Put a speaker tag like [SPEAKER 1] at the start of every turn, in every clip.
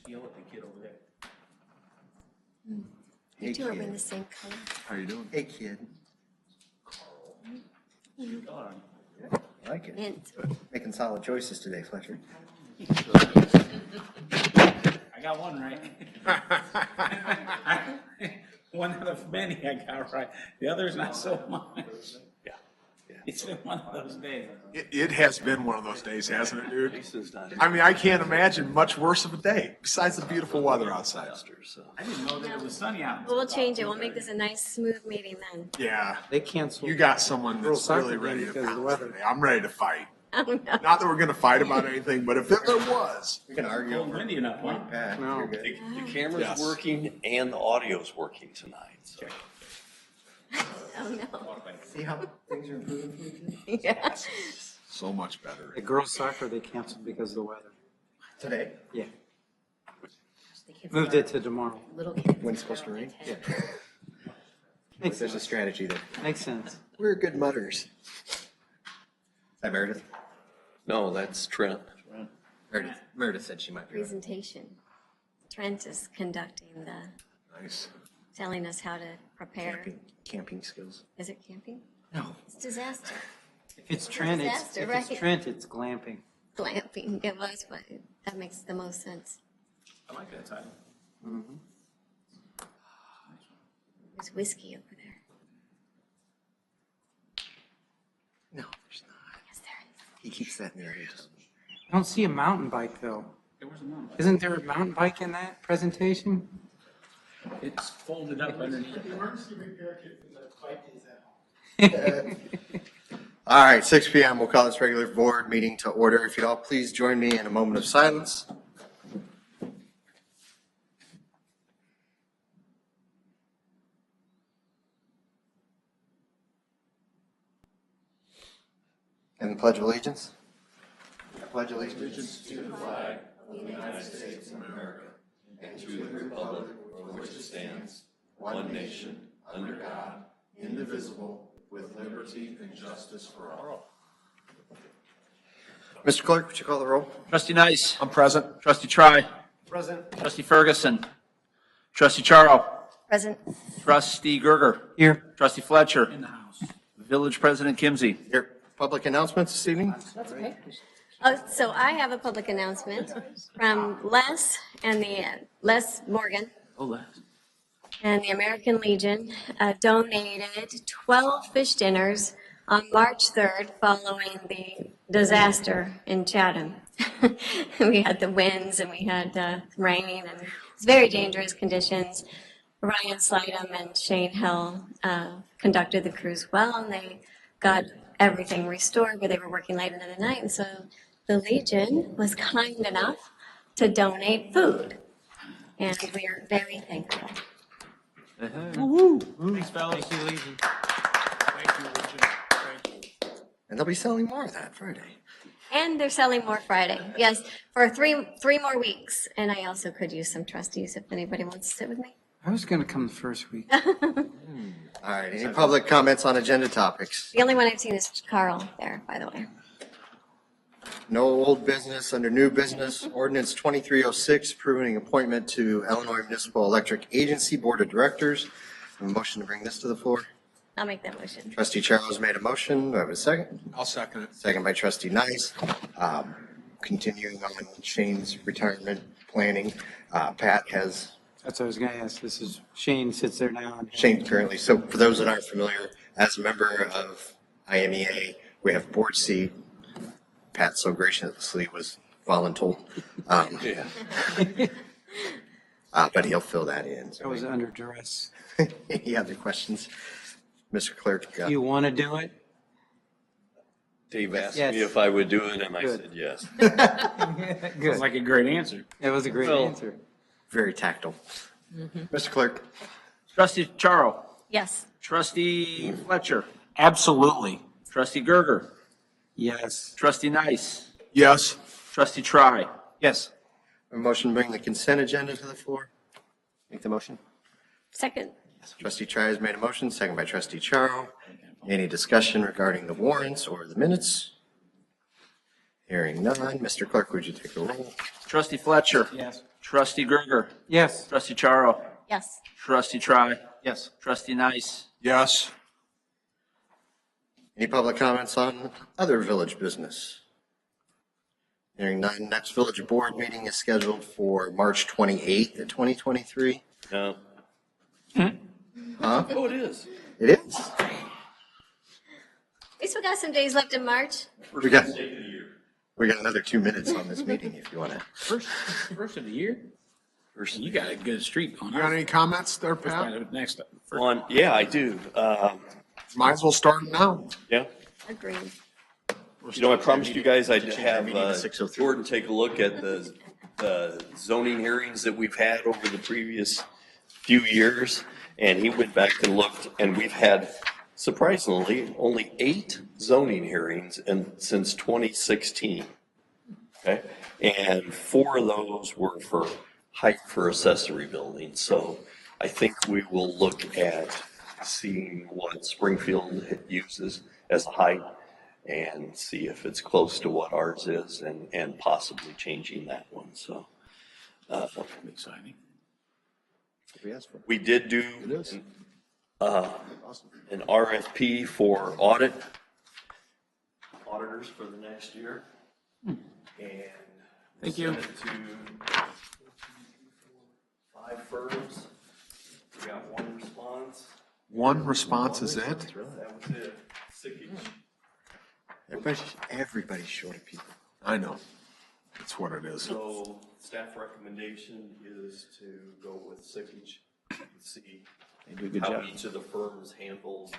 [SPEAKER 1] yell at the kid over there.
[SPEAKER 2] You
[SPEAKER 3] Hey,
[SPEAKER 2] two are
[SPEAKER 3] kid.
[SPEAKER 2] in the same color.
[SPEAKER 1] How you doing?
[SPEAKER 3] Hey, kid. I like it.
[SPEAKER 2] Mint.
[SPEAKER 3] Making solid choices today, Fletcher.
[SPEAKER 1] I got one right. One out of many I got right. The others not so much.
[SPEAKER 4] Yeah.
[SPEAKER 1] It's been one of those days.
[SPEAKER 5] It has been one of those days, hasn't it, dude? I mean, I can't imagine much worse of a day, besides the beautiful weather outside.
[SPEAKER 1] I didn't know that it was sunny out.
[SPEAKER 2] Well, we'll change it. We'll make this a nice, smooth meeting then.
[SPEAKER 5] Yeah,
[SPEAKER 6] They canceled.
[SPEAKER 5] you got someone
[SPEAKER 6] Girls
[SPEAKER 5] that's
[SPEAKER 6] soccer
[SPEAKER 5] really
[SPEAKER 6] game
[SPEAKER 5] ready to
[SPEAKER 6] because of the
[SPEAKER 5] pounce
[SPEAKER 6] weather.
[SPEAKER 5] today. I'm ready to fight.
[SPEAKER 2] Oh, no.
[SPEAKER 5] Not that we're gonna fight about anything, but if there was,
[SPEAKER 3] We can argue
[SPEAKER 1] Cold
[SPEAKER 3] over
[SPEAKER 1] windy enough, huh?
[SPEAKER 3] Pat.
[SPEAKER 6] No.
[SPEAKER 3] You're good.
[SPEAKER 4] The camera's
[SPEAKER 5] Yes.
[SPEAKER 4] working and the audio's working tonight, so.
[SPEAKER 2] Oh, no.
[SPEAKER 3] See how things are improving for you, kid?
[SPEAKER 2] Yeah.
[SPEAKER 5] so much better.
[SPEAKER 6] The girls soccer, they canceled because of the weather.
[SPEAKER 3] Today?
[SPEAKER 6] Yeah.
[SPEAKER 2] The kids
[SPEAKER 6] Moved
[SPEAKER 2] are
[SPEAKER 6] it to tomorrow.
[SPEAKER 2] Little kids.
[SPEAKER 3] When it's supposed to rain?
[SPEAKER 2] Yeah.
[SPEAKER 6] Makes
[SPEAKER 3] There's a
[SPEAKER 6] sense.
[SPEAKER 3] strategy there.
[SPEAKER 6] Makes sense.
[SPEAKER 3] We're good mutters. Is that Meredith?
[SPEAKER 4] No, that's Trent.
[SPEAKER 3] Meredith said she might be. Right.
[SPEAKER 2] Presentation. Trent is conducting
[SPEAKER 5] Nice.
[SPEAKER 2] telling us how to prepare.
[SPEAKER 3] Camping skills.
[SPEAKER 2] Is it camping?
[SPEAKER 3] No.
[SPEAKER 2] It's disaster.
[SPEAKER 6] If it's Trent,
[SPEAKER 2] disaster,
[SPEAKER 6] if
[SPEAKER 2] right?
[SPEAKER 6] it's Trent, it's glamping.
[SPEAKER 2] Glamping. It was, but that makes the most sense.
[SPEAKER 1] I like that title.
[SPEAKER 2] There's whiskey over there.
[SPEAKER 3] No, there's not.
[SPEAKER 2] Yes, there is.
[SPEAKER 3] He keeps that in the others.
[SPEAKER 6] I don't see a mountain bike though.
[SPEAKER 1] There was a moment.
[SPEAKER 6] Isn't there a mountain bike in that presentation?
[SPEAKER 1] It's folded up underneath.
[SPEAKER 3] All right, 6 p.m. We'll call this regular board meeting to order. If you'd all please join me in a moment of silence. And the Pledge of Allegiance. I pledge allegiance to the flag of the United States of America and to the republic for which it stands, one nation, under God, indivisible, with liberty and justice for all. Mr. Clerk, would you call the roll?
[SPEAKER 7] Trustee Nice.
[SPEAKER 5] I'm present.
[SPEAKER 7] Trustee Try.
[SPEAKER 3] Present.
[SPEAKER 7] Trustee Ferguson. Trustee Charo.
[SPEAKER 2] Present.
[SPEAKER 7] Trustee Gerger.
[SPEAKER 6] Here.
[SPEAKER 7] Trustee Fletcher.
[SPEAKER 1] In the house.
[SPEAKER 7] Village President Kimsey.
[SPEAKER 3] Your public announcements this evening?
[SPEAKER 2] Oh, so I have a public announcement from Les and the Les Morgan
[SPEAKER 7] Oh, Les.
[SPEAKER 2] and the American Legion donated 12 fish dinners on March 3rd following the disaster in Chatham. We had the winds and we had rain and it's very dangerous conditions. Ryan Slidham and Shane Hill conducted the cruise well and they got everything restored, but they were working late into the night. And so the Legion was kind enough to donate food. And we are very thankful.
[SPEAKER 7] Thanks, fellas.
[SPEAKER 5] Thank you, Richard. Thank you.
[SPEAKER 3] And they'll be selling more of that Friday.
[SPEAKER 2] And they're selling more Friday. Yes, for three more weeks. And I also could use some trustees if anybody wants to sit with me.
[SPEAKER 6] I was gonna come the first week.
[SPEAKER 3] All right, any public comments on agenda topics?
[SPEAKER 2] The only one I've seen is Carl there, by the way.
[SPEAKER 3] No old business. Under new business, ordinance 2306, approving appointment to Illinois Municipal Electric Agency Board of Directors. A motion to bring this to the floor.
[SPEAKER 2] I'll make that motion.
[SPEAKER 3] Trustee Charles made a motion. Do I have a second?
[SPEAKER 5] I'll second it.
[SPEAKER 3] Second by trustee Nice. Continuing on Shane's retirement planning, Pat has,
[SPEAKER 6] That's what I was gonna ask. This is Shane sits there now. and-
[SPEAKER 3] Shane currently, so for those that aren't familiar, as a member of IMEA, we have board seat. Pat so graciously was voluntold.
[SPEAKER 4] Yeah.
[SPEAKER 3] But he'll fill that in.
[SPEAKER 6] I was under duress.
[SPEAKER 3] Any other questions? Mr. Clerk?
[SPEAKER 6] Do you wanna do it?
[SPEAKER 4] Dave asked
[SPEAKER 6] Yes.
[SPEAKER 4] me if I would do it, and I
[SPEAKER 6] Good.
[SPEAKER 4] said yes.
[SPEAKER 1] Sounds
[SPEAKER 6] Good.
[SPEAKER 1] like a great answer.
[SPEAKER 6] It was a great
[SPEAKER 4] Well-
[SPEAKER 6] answer.
[SPEAKER 3] Very tactile. Mr. Clerk?
[SPEAKER 7] Trustee Charo.
[SPEAKER 2] Yes.
[SPEAKER 7] Trustee Fletcher.
[SPEAKER 1] Absolutely.
[SPEAKER 7] Trustee Gerger.
[SPEAKER 6] Yes.
[SPEAKER 7] Trustee Nice.
[SPEAKER 5] Yes.
[SPEAKER 7] Trustee Try.
[SPEAKER 1] Yes.
[SPEAKER 3] A motion to bring the consent agenda to the floor. Make the motion.
[SPEAKER 2] Second.
[SPEAKER 3] Trustee Tri has made a motion, second by trustee Charo. Any discussion regarding the warrants or the minutes? Hearing none. Mr. Clerk, would you take the roll?
[SPEAKER 7] Trustee Fletcher.
[SPEAKER 1] Yes.
[SPEAKER 7] Trustee Gerger.
[SPEAKER 6] Yes.
[SPEAKER 7] Trustee Charo.
[SPEAKER 2] Yes.
[SPEAKER 7] Trustee Try.
[SPEAKER 3] Yes.
[SPEAKER 7] Trustee Nice.
[SPEAKER 5] Yes.
[SPEAKER 3] Any public comments on other village business? Hearing none, next village board meeting is scheduled for March 28th of 2023.
[SPEAKER 4] No.
[SPEAKER 3] Huh?
[SPEAKER 4] Oh, it is.
[SPEAKER 3] It is?
[SPEAKER 2] We still got some days left in March.
[SPEAKER 3] We got another 2 minutes on this meeting if you want to.
[SPEAKER 1] First of the year? You got a good streak going
[SPEAKER 5] You got
[SPEAKER 1] on.
[SPEAKER 5] any comments there,
[SPEAKER 1] First
[SPEAKER 5] Pat?
[SPEAKER 1] time, next up.
[SPEAKER 4] Yeah, I do.
[SPEAKER 5] Might as well start now.
[SPEAKER 4] Yeah.
[SPEAKER 2] Agreed.
[SPEAKER 4] You know, I promised you guys I'd have
[SPEAKER 3] meeting to 6:03.
[SPEAKER 4] Jordan take a look at the zoning hearings that we've had over the previous few years. And he went back and looked, and we've had surprisingly only 8 zoning hearings since 2016. Okay? And 4 of those were for height for accessory buildings. So I think we will look at seeing what Springfield uses as a height and see if it's close to what ours is and possibly changing that one. So
[SPEAKER 1] Exciting.
[SPEAKER 4] we did do
[SPEAKER 3] is.
[SPEAKER 4] an RFP for auditors for the next year. And
[SPEAKER 1] Thank you.
[SPEAKER 4] sent it to 5 firms. We got 1 response.
[SPEAKER 5] One response is it?
[SPEAKER 4] That was it.
[SPEAKER 3] Everybody's short of people.
[SPEAKER 5] I know. That's what it is.
[SPEAKER 4] So staff recommendation is to go with Sickage and see how each of the firms handled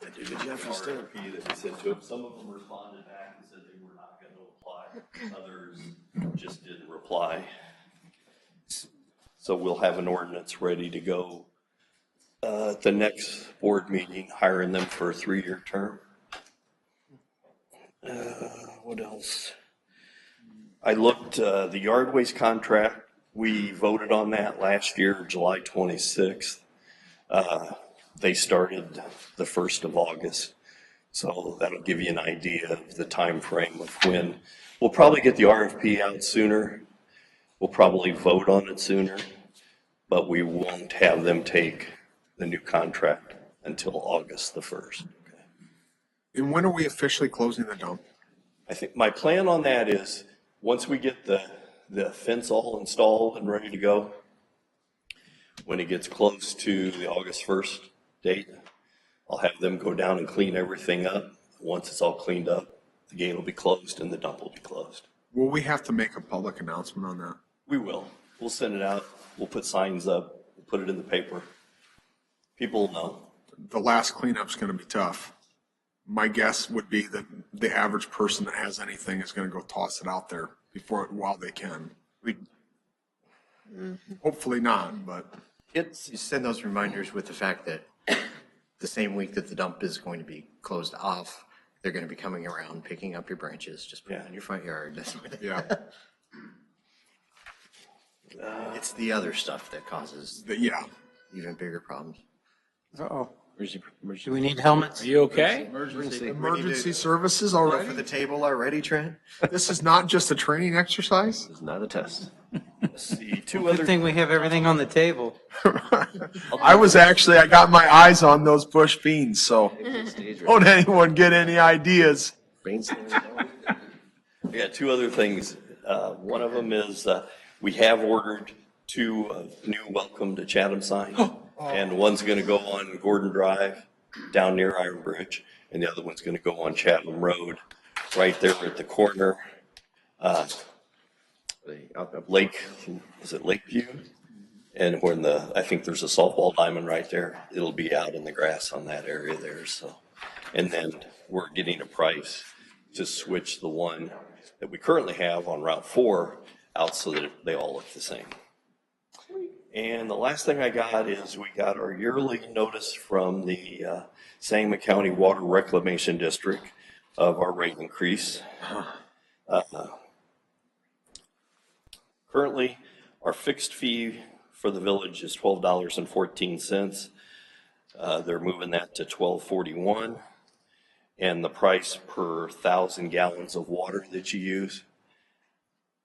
[SPEAKER 4] the RFP that we sent to them. Some of them responded back and said they were not going to apply. Others just didn't reply. So we'll have an ordinance ready to go at the next board meeting, hiring them for a 3-year term. What else? I looked, the yard waste contract, we voted on that last year, July 26th. They started the 1st of August. So that'll give you an idea of the time frame of when. We'll probably get the RFP out sooner. We'll probably vote on it sooner, but we won't have them take the new contract until August the 1st.
[SPEAKER 5] And when are we officially closing the dump?
[SPEAKER 4] I think my plan on that is, once we get the fence all installed and ready to go, when it gets close to the August 1st date, I'll have them go down and clean everything up. Once it's all cleaned up, the gate will be closed and the dump will be closed.
[SPEAKER 5] Will we have to make a public announcement on that?
[SPEAKER 4] We will. We'll send it out. We'll put signs up, we'll put it in the paper. People will know.
[SPEAKER 5] The last cleanup's gonna be tough. My guess would be that the average person that has anything is gonna go toss it out there while they can. Hopefully not, but
[SPEAKER 3] You send those reminders with the fact that the same week that the dump is going to be closed off, they're going to be coming around, picking up your branches, just put it in your front yard. That's what
[SPEAKER 5] yeah,
[SPEAKER 3] It's the other stuff that causes
[SPEAKER 5] yeah.
[SPEAKER 3] even bigger problems.
[SPEAKER 6] Uh-oh. Do we need helmets?
[SPEAKER 1] Are you okay?
[SPEAKER 5] Emergency services
[SPEAKER 3] Go for
[SPEAKER 5] already?
[SPEAKER 3] the table already, Trent?
[SPEAKER 5] This is not just a training exercise?
[SPEAKER 3] It's not a test.
[SPEAKER 4] Let's see, 2
[SPEAKER 6] Good
[SPEAKER 4] other,
[SPEAKER 6] thing we have everything on the table.
[SPEAKER 5] I got my eyes on those bush beans, so don't anyone get any ideas.
[SPEAKER 4] we got 2 other things. One of them is, we have ordered 2 new Welcome to Chatham signs. And one's gonna go on Gordon Drive down near Iron Bridge, and the other one's gonna go on Chatham Road, right there at the corner. Lake, is it Lakeview? And when I think there's a softball diamond right there, it'll be out in the grass on that area there, so. And then we're getting a price to switch the one that we currently have on Route 4 out so that they all look the same. And the last thing I got is we got our yearly notice from the Sangamon County Water Reclamation District of our rate increase. Currently, our fixed fee for the village is $12.14. They're moving that to $12.41. And the price per 1,000 gallons of water that you use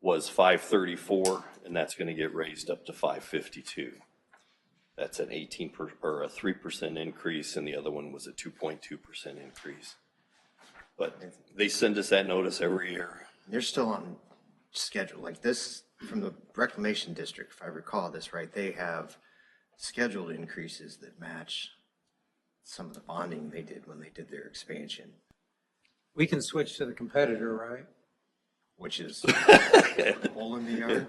[SPEAKER 4] was $5.34, and that's gonna get raised up to $5.52. That's an 3% increase, and the other one was a 2.2% increase. But they send us that notice every year.
[SPEAKER 3] They're still on schedule, like this, from the Reclamation District, if I recall this right, they have scheduled increases that match some of the bonding they did when they did their expansion,
[SPEAKER 6] We can switch to the competitor, right?
[SPEAKER 3] which is a hole in the yard.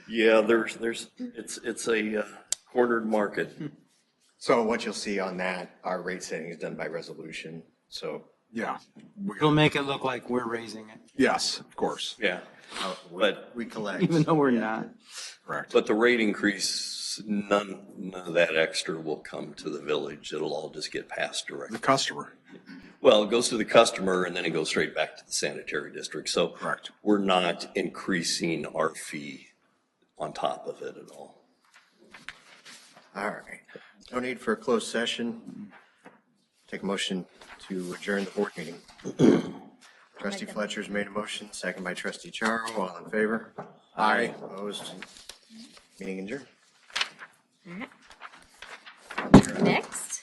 [SPEAKER 4] Yeah, it's a cornered market.
[SPEAKER 3] So what you'll see on that, our rate setting is done by resolution, so.
[SPEAKER 5] Yeah.
[SPEAKER 6] It'll make it look like we're raising it,
[SPEAKER 5] Yes, of course.
[SPEAKER 4] Yeah, but
[SPEAKER 3] We collect.
[SPEAKER 6] even though we're not.
[SPEAKER 5] Correct.
[SPEAKER 4] the rate increase, none of that extra will come to the village. It'll all just get passed directly.
[SPEAKER 5] The customer.
[SPEAKER 4] Well, it goes to the customer and then it goes straight back to the sanitary district. So
[SPEAKER 5] Correct.
[SPEAKER 4] we're not increasing our fee on top of it at all.
[SPEAKER 3] All right. No need for a closed session. Take a motion to adjourn the board meeting. Trustee Fletcher's made a motion, second by Trustee Charo. All in favor? Aye. Opposed? Meeting adjourned.
[SPEAKER 2] Next.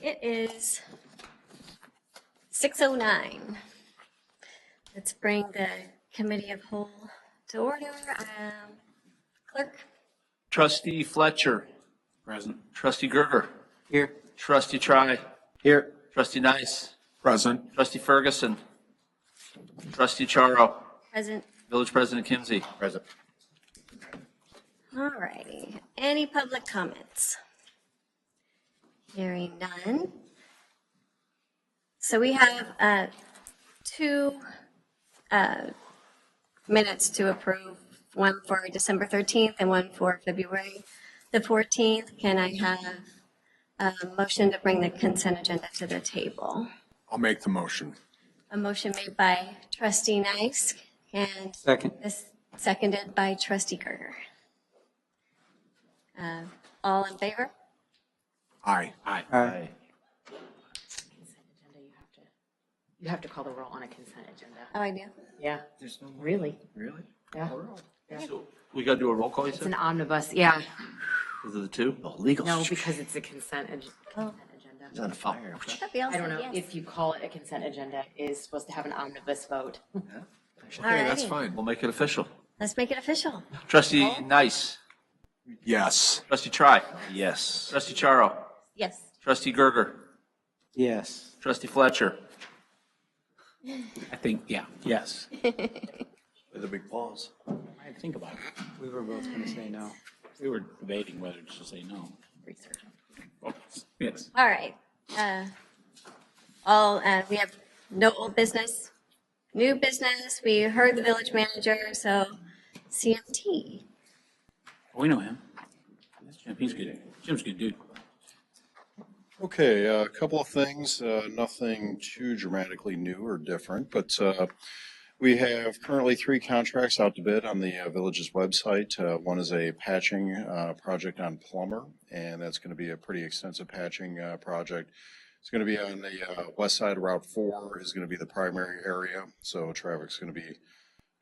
[SPEAKER 2] It is 6:09. Let's bring the committee of whole to order. Clerk?
[SPEAKER 7] Trustee Fletcher.
[SPEAKER 1] Present.
[SPEAKER 7] Trustee Gerger.
[SPEAKER 6] Here.
[SPEAKER 7] Trustee Try.
[SPEAKER 6] Here.
[SPEAKER 7] Trustee Nice.
[SPEAKER 5] Present.
[SPEAKER 7] Trustee Ferguson. Trustee Charo.
[SPEAKER 2] Present.
[SPEAKER 7] Village President Kimsey.
[SPEAKER 3] Present.
[SPEAKER 2] All righty. Any public comments? Hearing none. So we have two minutes to approve, one for December 13th and one for February the 14th. Can I have a motion to bring the consent agenda to the table?
[SPEAKER 5] I'll make the motion.
[SPEAKER 2] A motion made by Trustee Nice and
[SPEAKER 6] Second.
[SPEAKER 2] seconded by Trustee Gerger. All in favor?
[SPEAKER 5] Aye.
[SPEAKER 1] Aye.
[SPEAKER 6] Aye.
[SPEAKER 8] Consent agenda, you have to call the roll on a consent agenda.
[SPEAKER 2] Oh, I do.
[SPEAKER 8] Yeah. Really?
[SPEAKER 7] Really?
[SPEAKER 8] Yeah.
[SPEAKER 7] So we gotta do a roll call, you
[SPEAKER 8] It's an
[SPEAKER 7] said?
[SPEAKER 8] omnibus, yeah.
[SPEAKER 7] Is it the two?
[SPEAKER 8] No, because it's a consent agenda.
[SPEAKER 3] It's on fire.
[SPEAKER 8] I don't know if you call it a consent agenda, is supposed to have an omnibus vote.
[SPEAKER 5] Okay, that's
[SPEAKER 2] Alrighty.
[SPEAKER 5] fine.
[SPEAKER 7] We'll make it official.
[SPEAKER 2] Let's make it official.
[SPEAKER 7] Trustee Nice.
[SPEAKER 5] Yes.
[SPEAKER 7] Trustee Try. Yes. Trustee Charo.
[SPEAKER 2] Yes.
[SPEAKER 7] Trustee Gerger.
[SPEAKER 6] Yes.
[SPEAKER 7] Trustee Fletcher.
[SPEAKER 1] I think, yeah, yes.
[SPEAKER 4] With a big pause.
[SPEAKER 1] I think about it.
[SPEAKER 6] We were both going to say no.
[SPEAKER 1] We were debating whether to say no.
[SPEAKER 8] Research.
[SPEAKER 1] Oh, yes.
[SPEAKER 2] All right. We have no old business, new business. We heard the village manager, so CMT.
[SPEAKER 1] We know him. Jim, he's good. Jim's a good dude.
[SPEAKER 9] Okay, a couple of things, nothing too dramatically new or different, but we have currently 3 contracts out to bid on the village's website. One is a patching project on Plummer, and that's going to be a pretty extensive patching project. It's going to be on the west side of Route 4 is going to be the primary area, so traffic's going to be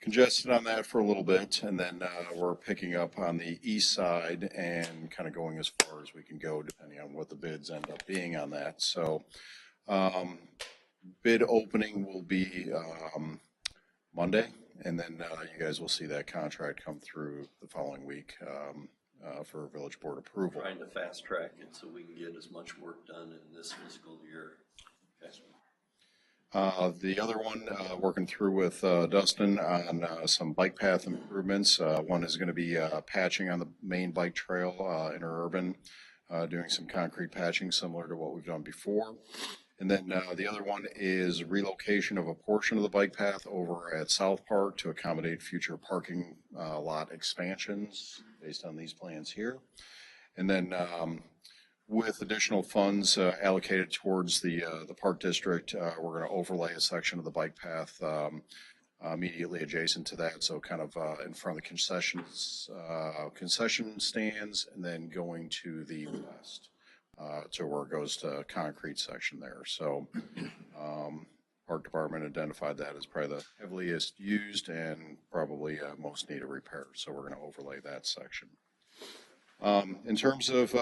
[SPEAKER 9] congested on that for a little bit, and then we're picking up on the east side and kind of going as far as we can go depending on what the bids end up being on that. So bid opening will be Monday, and then you guys will see that contract come through the following week for village board approval.
[SPEAKER 4] Trying to fast track it so we can get as much work done in this fiscal year.
[SPEAKER 9] The other one, working through with Dustin on some bike path improvements. One is going to be patching on the main bike trail, interurban, doing some concrete patching similar to what we've done before. And then the other one is relocation of a portion of the bike path over at South Park to accommodate future parking lot expansions based on these plans here. And then with additional funds allocated towards the park district, we're going to overlay a section of the bike path immediately adjacent to that, so kind of in front of the concession stands, and then going to the west to where it goes to concrete section there. So Park Department identified that as probably the heaviest used and probably most need a repair, so we're going to overlay that section. In terms of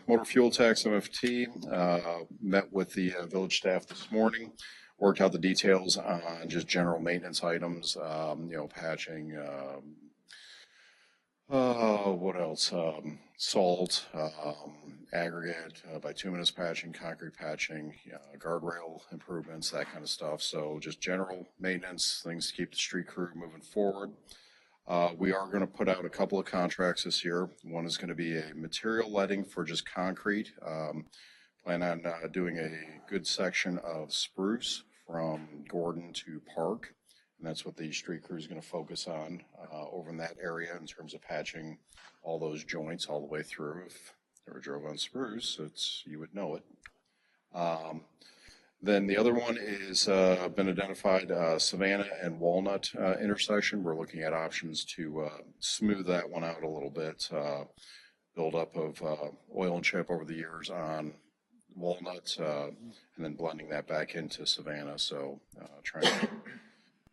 [SPEAKER 9] motor fuel tax MFT, met with the village staff this morning, worked out the details on just general maintenance items, patching, what else? Salt, aggregate, bituminous patching, concrete patching, guardrail improvements, that kind of stuff. So just general maintenance, things to keep the street crew moving forward. We are going to put out a couple of contracts this year. One is going to be a material letting for just concrete. Plan on doing a good section of spruce from Gordon to Park. And that's what the street crew is going to focus on over in that area in terms of patching all those joints all the way through. If you ever drove on spruce, you would know it. Then the other one is been identified, Savannah and Walnut intersection. We're looking at options to smooth that one out a little bit. Build-up of oil and chip over the years on Walnut, and then blending that back into Savannah. So trying to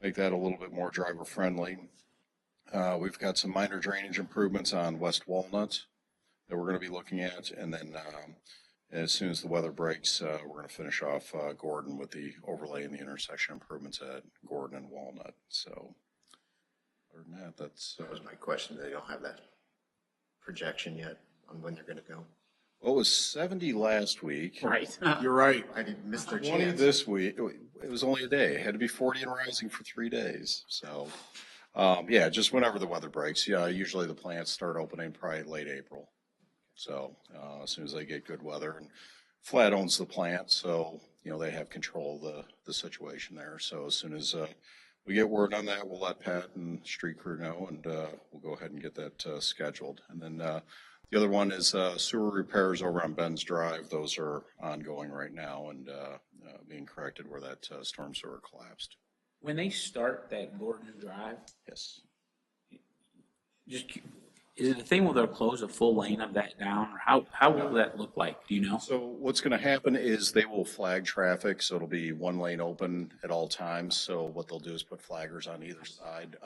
[SPEAKER 9] make that a little bit more driver friendly. We've got some minor drainage improvements on West Walnut that we're going to be looking at. And then as soon as the weather breaks, we're going to finish off Gordon with the overlay and the intersection improvements at Gordon and Walnut. So other than that, that
[SPEAKER 3] was my question. They don't have that projection yet on when they're going to go.
[SPEAKER 9] Well, it was 70 last week.
[SPEAKER 1] Right.
[SPEAKER 5] You're right.
[SPEAKER 3] I didn't miss their
[SPEAKER 9] 20
[SPEAKER 3] chance.
[SPEAKER 9] this week. It was only a day. It had to be 40 and rising for 3 days. So, yeah, just whenever the weather breaks. Yeah, usually the plants start opening probably late April. So as soon as they get good weather, and Flat owns the plant, so they have control of the situation there. So as soon as we get word on that, we'll let Pat and street crew know, and we'll go ahead and get that scheduled. And then the other one is sewer repairs over on Ben's Drive. Those are ongoing right now and being corrected where that storm sewer collapsed.
[SPEAKER 1] When they start that Gordon Drive,
[SPEAKER 9] Yes.
[SPEAKER 1] is it a thing where they'll close a full lane of that down, or how will that look like? Do you know?
[SPEAKER 9] So what's going to happen is they will flag traffic, so it'll be one lane open at all times. So what they'll do is put flaggers on either side.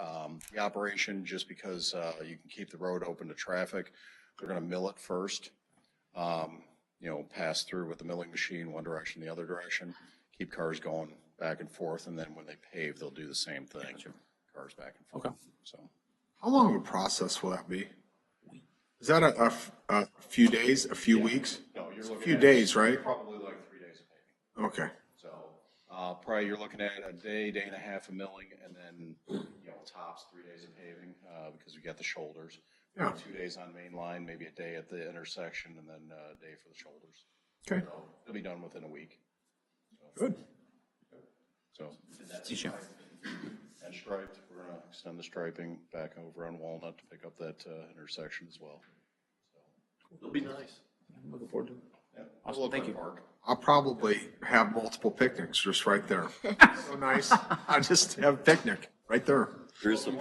[SPEAKER 9] The operation, just because you can keep the road open to traffic, they're going to mill it first. Pass through with the milling machine one direction, the other direction, keep cars going back and forth, and then when they pave, they'll do the same thing.
[SPEAKER 1] Gotcha.
[SPEAKER 9] Cars back and forth.
[SPEAKER 1] Okay.
[SPEAKER 9] So
[SPEAKER 5] How long of a process will that be? Is that a few days, a few weeks?
[SPEAKER 9] no, you're
[SPEAKER 5] It's a
[SPEAKER 9] looking
[SPEAKER 5] few
[SPEAKER 9] at
[SPEAKER 5] days, right?
[SPEAKER 9] Probably like 3 days of paving.
[SPEAKER 5] Okay.
[SPEAKER 9] So, probably you're looking at a day and a half of milling, and then, tops 3 days of paving, because we got the shoulders.
[SPEAKER 5] Yeah.
[SPEAKER 9] 2 days on main line, maybe a day at the intersection, and then a day for the shoulders.
[SPEAKER 5] Okay.
[SPEAKER 9] So it'll be done within a week.
[SPEAKER 5] Good.
[SPEAKER 9] So,
[SPEAKER 1] Issue.
[SPEAKER 9] and striped, we're gonna extend the striping back over on Walnut to pick up that, intersection as well.
[SPEAKER 1] It'll be nice. I'm looking forward to it.
[SPEAKER 9] Yeah.
[SPEAKER 1] Awesome,
[SPEAKER 9] Look
[SPEAKER 1] thank
[SPEAKER 9] like
[SPEAKER 1] you.
[SPEAKER 9] Park.
[SPEAKER 5] I'll probably have multiple picnics just right there. So nice. I just have a picnic right there.
[SPEAKER 4] There is some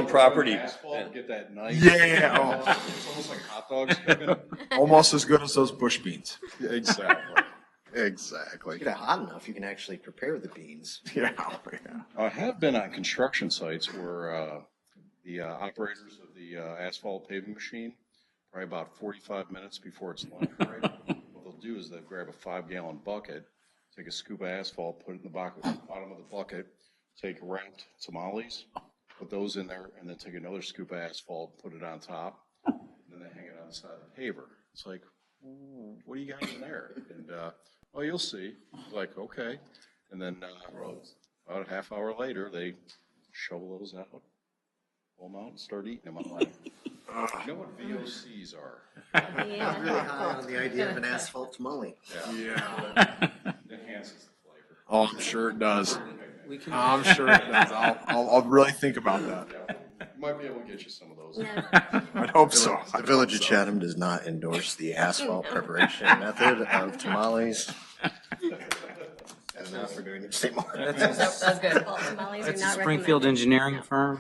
[SPEAKER 4] property.
[SPEAKER 9] Asphalt, get that nice.
[SPEAKER 5] Yeah. Oh,
[SPEAKER 9] It's almost like hot dogs cooking.
[SPEAKER 5] almost as good as those bush beans.
[SPEAKER 9] Exactly. Exactly.
[SPEAKER 3] Get it hot enough, you can actually prepare the beans.
[SPEAKER 5] Yeah. Yeah.
[SPEAKER 9] I have been on construction sites where the operators of the asphalt paving machine, probably about 45 minutes before it's line ready, what they'll do is they'll grab a 5-gallon bucket, take a scoop of asphalt, put it in the bottom of the bucket, take wrapped tamales, put those in there, and then take another scoop of asphalt, put it on top, and then they hang it on the side of the paver. It's like, what do you got in there? And, oh, you'll see. Like, okay. And then about a half hour later, they shovel those out, pull them out, and start eating them. I'm like, you know what VOCs are?
[SPEAKER 3] I'm really high on the idea of an asphalt tamale.
[SPEAKER 5] Yeah.
[SPEAKER 9] It enhances the flavor.
[SPEAKER 5] Oh, I'm sure it does. I'm sure it does. I'll really think about that.
[SPEAKER 9] Might be able to get you some of those.
[SPEAKER 2] Yeah.
[SPEAKER 5] I hope so.
[SPEAKER 3] The Village of Chatham does not endorse the asphalt preparation method of tamales. And now we're doing it same more.
[SPEAKER 8] That's good.
[SPEAKER 2] Well, tamales are
[SPEAKER 6] That's a
[SPEAKER 2] not
[SPEAKER 6] Springfield
[SPEAKER 2] recommended.
[SPEAKER 6] engineering firm.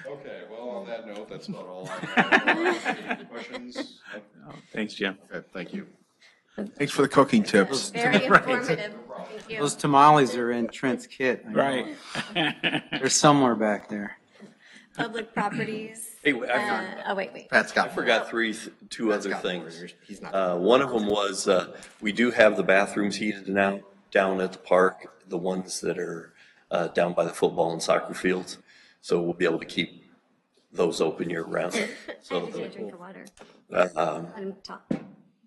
[SPEAKER 9] Okay, well, on that note, that's about all I have. Any questions?
[SPEAKER 1] Thanks, Jim.
[SPEAKER 9] Okay, thank you.
[SPEAKER 5] Thanks for the cooking tips.
[SPEAKER 2] Very informative. Thank you.
[SPEAKER 6] Those tamales are in Trent's kit. I know.
[SPEAKER 1] Right.
[SPEAKER 6] They're somewhere back there.
[SPEAKER 2] Public properties.
[SPEAKER 4] Hey, I
[SPEAKER 2] Oh, wait.
[SPEAKER 3] Pat's got.
[SPEAKER 4] forgot two
[SPEAKER 3] Pat's
[SPEAKER 4] other
[SPEAKER 3] got
[SPEAKER 4] things.
[SPEAKER 3] more. He's not.
[SPEAKER 4] One of them was, we do have the bathrooms heated now down at the park, the ones that are down by the football and soccer fields. So we'll be able to keep those open year round.
[SPEAKER 2] I
[SPEAKER 4] So,
[SPEAKER 2] just need a drink of water.
[SPEAKER 4] the-
[SPEAKER 2] Let him talk.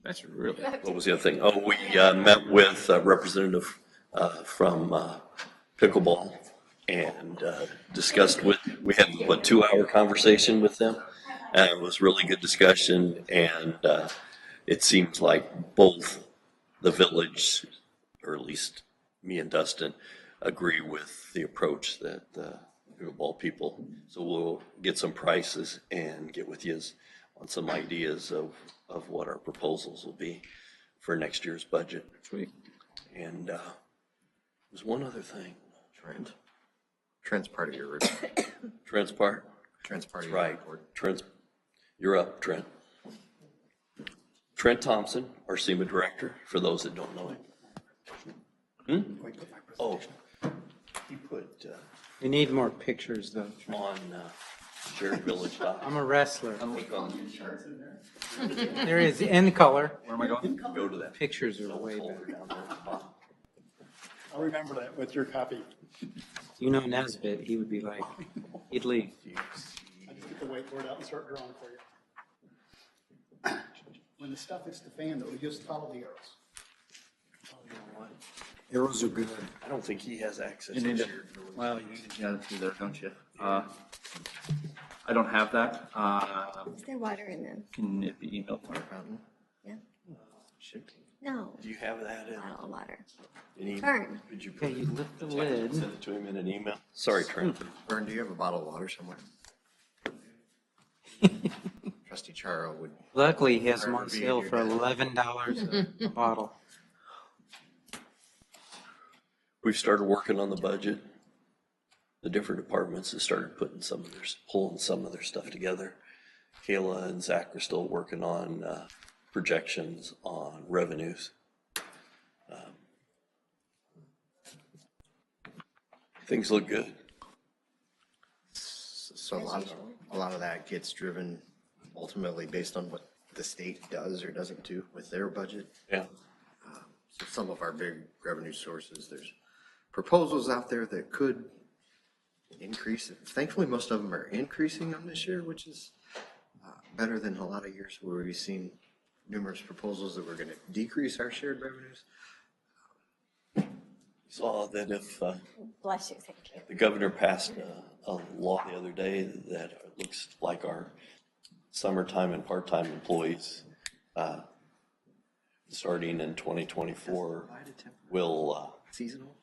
[SPEAKER 1] That's really,
[SPEAKER 4] what was the other thing? Oh, we met with a representative from pickleball and discussed we had, 2-hour conversation with them. It was really good discussion, and it seems like both the village, or at least me and Dustin, agree with the approach that the pickleball people. So we'll get some prices and get with you on some ideas of what our proposals will be for next year's budget.
[SPEAKER 1] sweet.
[SPEAKER 4] And there's one other thing.
[SPEAKER 3] Trent's part of your report.
[SPEAKER 4] Trent's part?
[SPEAKER 3] Trent's part of your
[SPEAKER 4] Right.
[SPEAKER 3] report.
[SPEAKER 4] Trent's, you're up, Trent. Trent Thompson, our SEMA director, for those that don't know him. Oh, he put
[SPEAKER 6] We need more pictures, though.
[SPEAKER 4] on Shared Village.
[SPEAKER 6] I'm a wrestler.
[SPEAKER 4] Click on,
[SPEAKER 6] There is in color.
[SPEAKER 7] Where am I going?
[SPEAKER 4] go to that
[SPEAKER 6] Pictures are way better.
[SPEAKER 4] folder down there at the bottom.
[SPEAKER 10] I'll remember that with your copy.
[SPEAKER 6] You know Nesbit, he would be like, he'd leave.
[SPEAKER 10] I just get the whiteboard out and start drawing for you. When the stuff hits the fan, though, you just follow the arrows.
[SPEAKER 6] Arrows are good.
[SPEAKER 4] I don't think he has access
[SPEAKER 7] You
[SPEAKER 4] to
[SPEAKER 7] need to,
[SPEAKER 4] Shared Village.
[SPEAKER 7] well, you need to get it through there, don't you? I don't have that.
[SPEAKER 2] Is there water in them?
[SPEAKER 7] Can it be emailed?
[SPEAKER 2] Yeah.
[SPEAKER 4] Should be.
[SPEAKER 2] No.
[SPEAKER 4] Do you have that in
[SPEAKER 2] Bottle of water.
[SPEAKER 4] any?
[SPEAKER 2] Turn.
[SPEAKER 4] Could you
[SPEAKER 6] Okay,
[SPEAKER 4] put
[SPEAKER 6] you lift the
[SPEAKER 4] it,
[SPEAKER 6] lid.
[SPEAKER 4] send it to him in an email? Sorry, Trent.
[SPEAKER 3] Vern, do you have a bottle of water somewhere? Trustee Charo would.
[SPEAKER 6] Luckily, he has them
[SPEAKER 3] Or
[SPEAKER 6] on
[SPEAKER 3] would be
[SPEAKER 6] sale
[SPEAKER 3] your
[SPEAKER 6] for
[SPEAKER 3] dad.
[SPEAKER 6] $11 a bottle.
[SPEAKER 4] We've started working on the budget. The different departments have started pulling some of their stuff together. Kayla and Zach are still working on projections on revenues. Things look good.
[SPEAKER 3] So a lot of that gets driven ultimately based on what the state does or doesn't do with their budget.
[SPEAKER 4] Yeah.
[SPEAKER 3] So some of our big revenue sources, there's proposals out there that could increase. Thankfully, most of them are increasing them this year, which is better than a lot of years where we've seen numerous proposals that were going to decrease our shared revenues.
[SPEAKER 4] Saw that if
[SPEAKER 2] Bless you, thank you.
[SPEAKER 4] the governor passed a law the other day that it looks like our summertime and part-time employees, starting in 2024, will
[SPEAKER 3] Seasonal?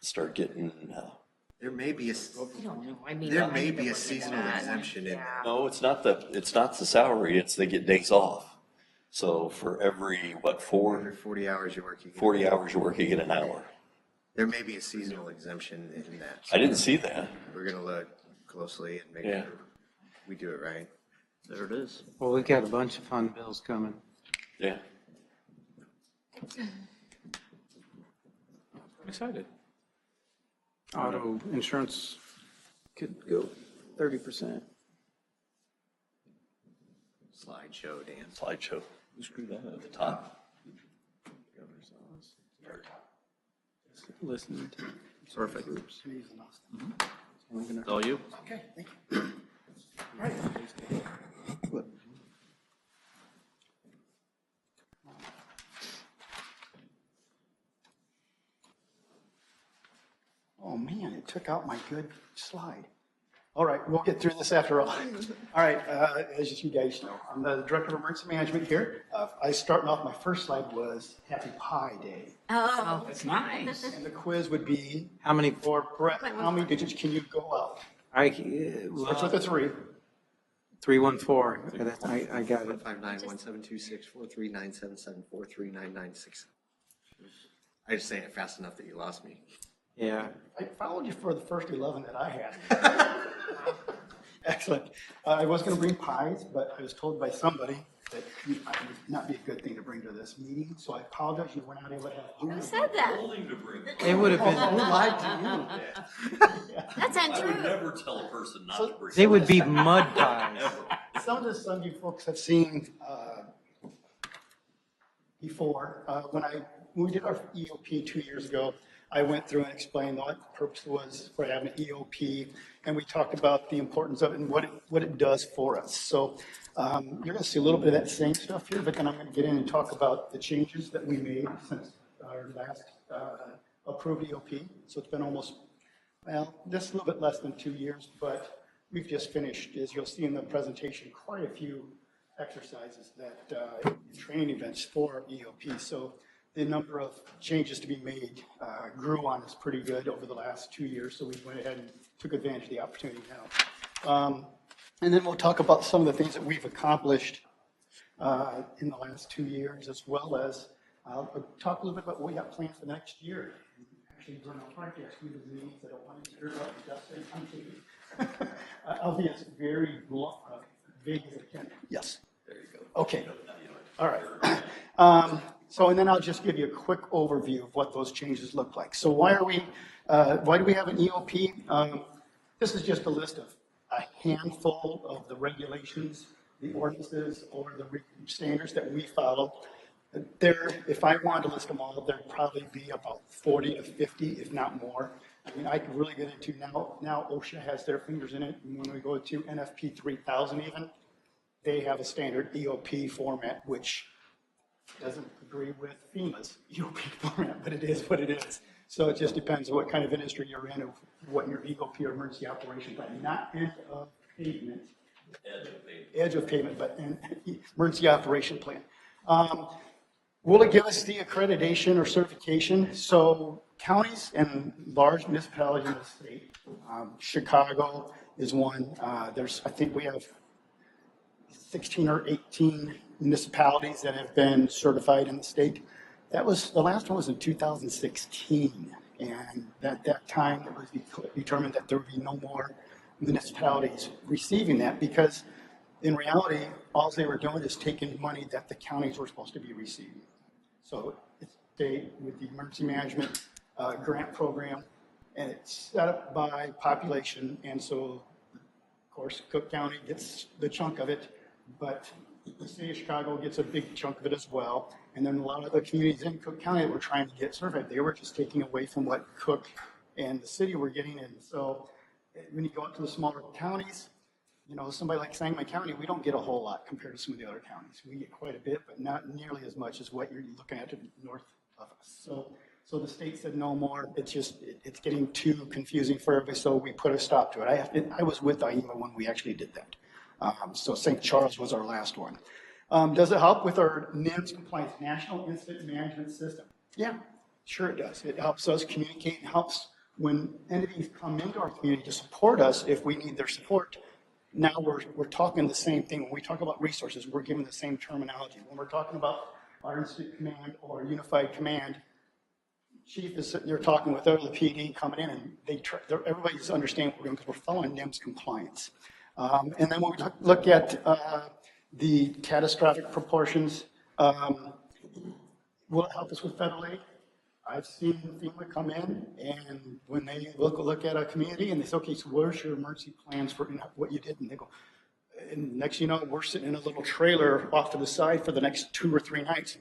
[SPEAKER 4] start getting,
[SPEAKER 3] There may be a,
[SPEAKER 8] I don't know. I mean.
[SPEAKER 3] there
[SPEAKER 8] I
[SPEAKER 3] may
[SPEAKER 8] need to
[SPEAKER 3] be a
[SPEAKER 8] look into
[SPEAKER 3] seasonal
[SPEAKER 8] that.
[SPEAKER 3] exemption in there.
[SPEAKER 4] no, it's not the salary, it's they get days off. So for every,
[SPEAKER 3] Every
[SPEAKER 4] 40
[SPEAKER 3] 40 hours you work, you get.
[SPEAKER 4] hours you work, you get an hour.
[SPEAKER 3] There may be a seasonal exemption in that.
[SPEAKER 4] I didn't see that.
[SPEAKER 3] We're gonna look closely and make
[SPEAKER 4] Yeah.
[SPEAKER 3] sure we do it right.
[SPEAKER 7] There it is.
[SPEAKER 6] Well, we've got a bunch of fun bills coming.
[SPEAKER 4] Yeah.
[SPEAKER 1] I'm excited.
[SPEAKER 6] Auto insurance could go 30%.
[SPEAKER 3] Slideshow, Dan.
[SPEAKER 4] Slideshow
[SPEAKER 7] Who screwed that up?
[SPEAKER 4] at the top.
[SPEAKER 6] Listening to
[SPEAKER 3] Perfect.
[SPEAKER 6] groups.
[SPEAKER 7] It's all you?
[SPEAKER 10] Okay, thank you. Oh, man, it took out my good slide. All right, we'll get through this after all. All right, as you guys know, I'm the Director of Emergency Management here. Starting off, my first slide was Happy Pie Day.
[SPEAKER 2] Oh,
[SPEAKER 1] That's nice.
[SPEAKER 10] And the quiz would be,
[SPEAKER 6] How many?
[SPEAKER 10] for Brett, how many digits can you go out? Starts with a 3.
[SPEAKER 6] 314. I got it.
[SPEAKER 3] 159-172-643-977-43996. I just saying it fast enough that you lost me.
[SPEAKER 6] Yeah.
[SPEAKER 10] I followed you for the first 11 that I had. Excellent. I was going to bring pies, but I was told by somebody that would not be a good thing to bring to this meeting, so I apologize you were not able to have.
[SPEAKER 2] Who said that?
[SPEAKER 6] It would have
[SPEAKER 10] Who
[SPEAKER 6] been,
[SPEAKER 10] lied to you?
[SPEAKER 2] That's untrue.
[SPEAKER 4] never tell a person not to bring.
[SPEAKER 6] they would be mud pies.
[SPEAKER 10] Some of this, some of you folks have seen before. When we did our EOP 2 years ago, I went through and explained what the purpose was for having an EOP, and we talked about the importance of it and what it does for us. So you're going to see a little bit of that same stuff here, but then I'm going to get in and talk about the changes that we made since our last approved EOP. So it's been almost, well, just a little bit less than 2 years, but we've just finished, as you'll see in the presentation, quite a few exercises that training events for EOP. So the number of changes to be made grew on us pretty good over the last 2 years. So we went ahead and took advantage of the opportunity now. And then we'll talk about some of the things that we've accomplished in the last 2 years, as well as I'll talk a little bit about what we got planned for the next year. Actually, run a podcast with the meetings. I don't want to hear about Justin. I'm kidding. I'll be as very vague as I can. Yes. There you go. Okay. All right. So, and then I'll just give you a quick overview of what those changes look like. So why do we have an EOP? This is just a list of a handful of the regulations, the ordinances, or the standards that we follow. If I wanted to list them all, there'd probably be about 40 to 50, if not more. I mean, I could really get into now OSHA has their fingers in it. And when we go to NFP 3000 even, they have a standard EOP format, which doesn't agree with FEMA's EOP format, but it is what it is. So it just depends on what kind of industry you're in, of what your EOP or emergency operation plan, not end of pavement, edge of pavement, but an emergency operation plan. Will it give us the accreditation or certification? So counties and large municipalities in the state, Chicago is one. I think we have 16 or 18 municipalities that have been certified in the state. The last one was in 2016. And at that time, it was determined that there would be no more municipalities receiving that, because in reality, all they were doing is taking money that the counties were supposed to be receiving. So it's with the emergency management grant program, and it's set up by population. And so, of course, Cook County gets the chunk of it, but the city of Chicago gets a big chunk of it as well. And then a lot of the communities in Cook County that were trying to get certified, they were just taking away from what Cook and the city were getting. And so when you go out to the smaller counties, somebody like Sangamon County, we don't get a whole lot compared to some of the other counties. We get quite a bit, but not nearly as much as what you're looking at to the north of us. So the state said no more. It's getting too confusing for everybody, so we put a stop to it. I was with IEMA when we actually did that. So St. Charles was our last one. Does it help with our NIMS compliance, National Incident Management System? Yeah, sure it does. It helps us communicate and helps when entities come into our community to support us if we need their support. Now we're talking the same thing. When we talk about resources, we're giving the same terminology. When we're talking about our incident command or unified command, chief is sitting there talking with other PD coming in, and everybody's understanding what we're doing because we're following NIMS compliance. And then when we look at the catastrophic proportions, will it help us with federal aid? I've seen FEMA come in, and when they look at a community and they say, okay, so where's your emergency plans for what you did? And they go, and next you know, we're sitting in a little trailer off to the side for the next 2 or 3 nights,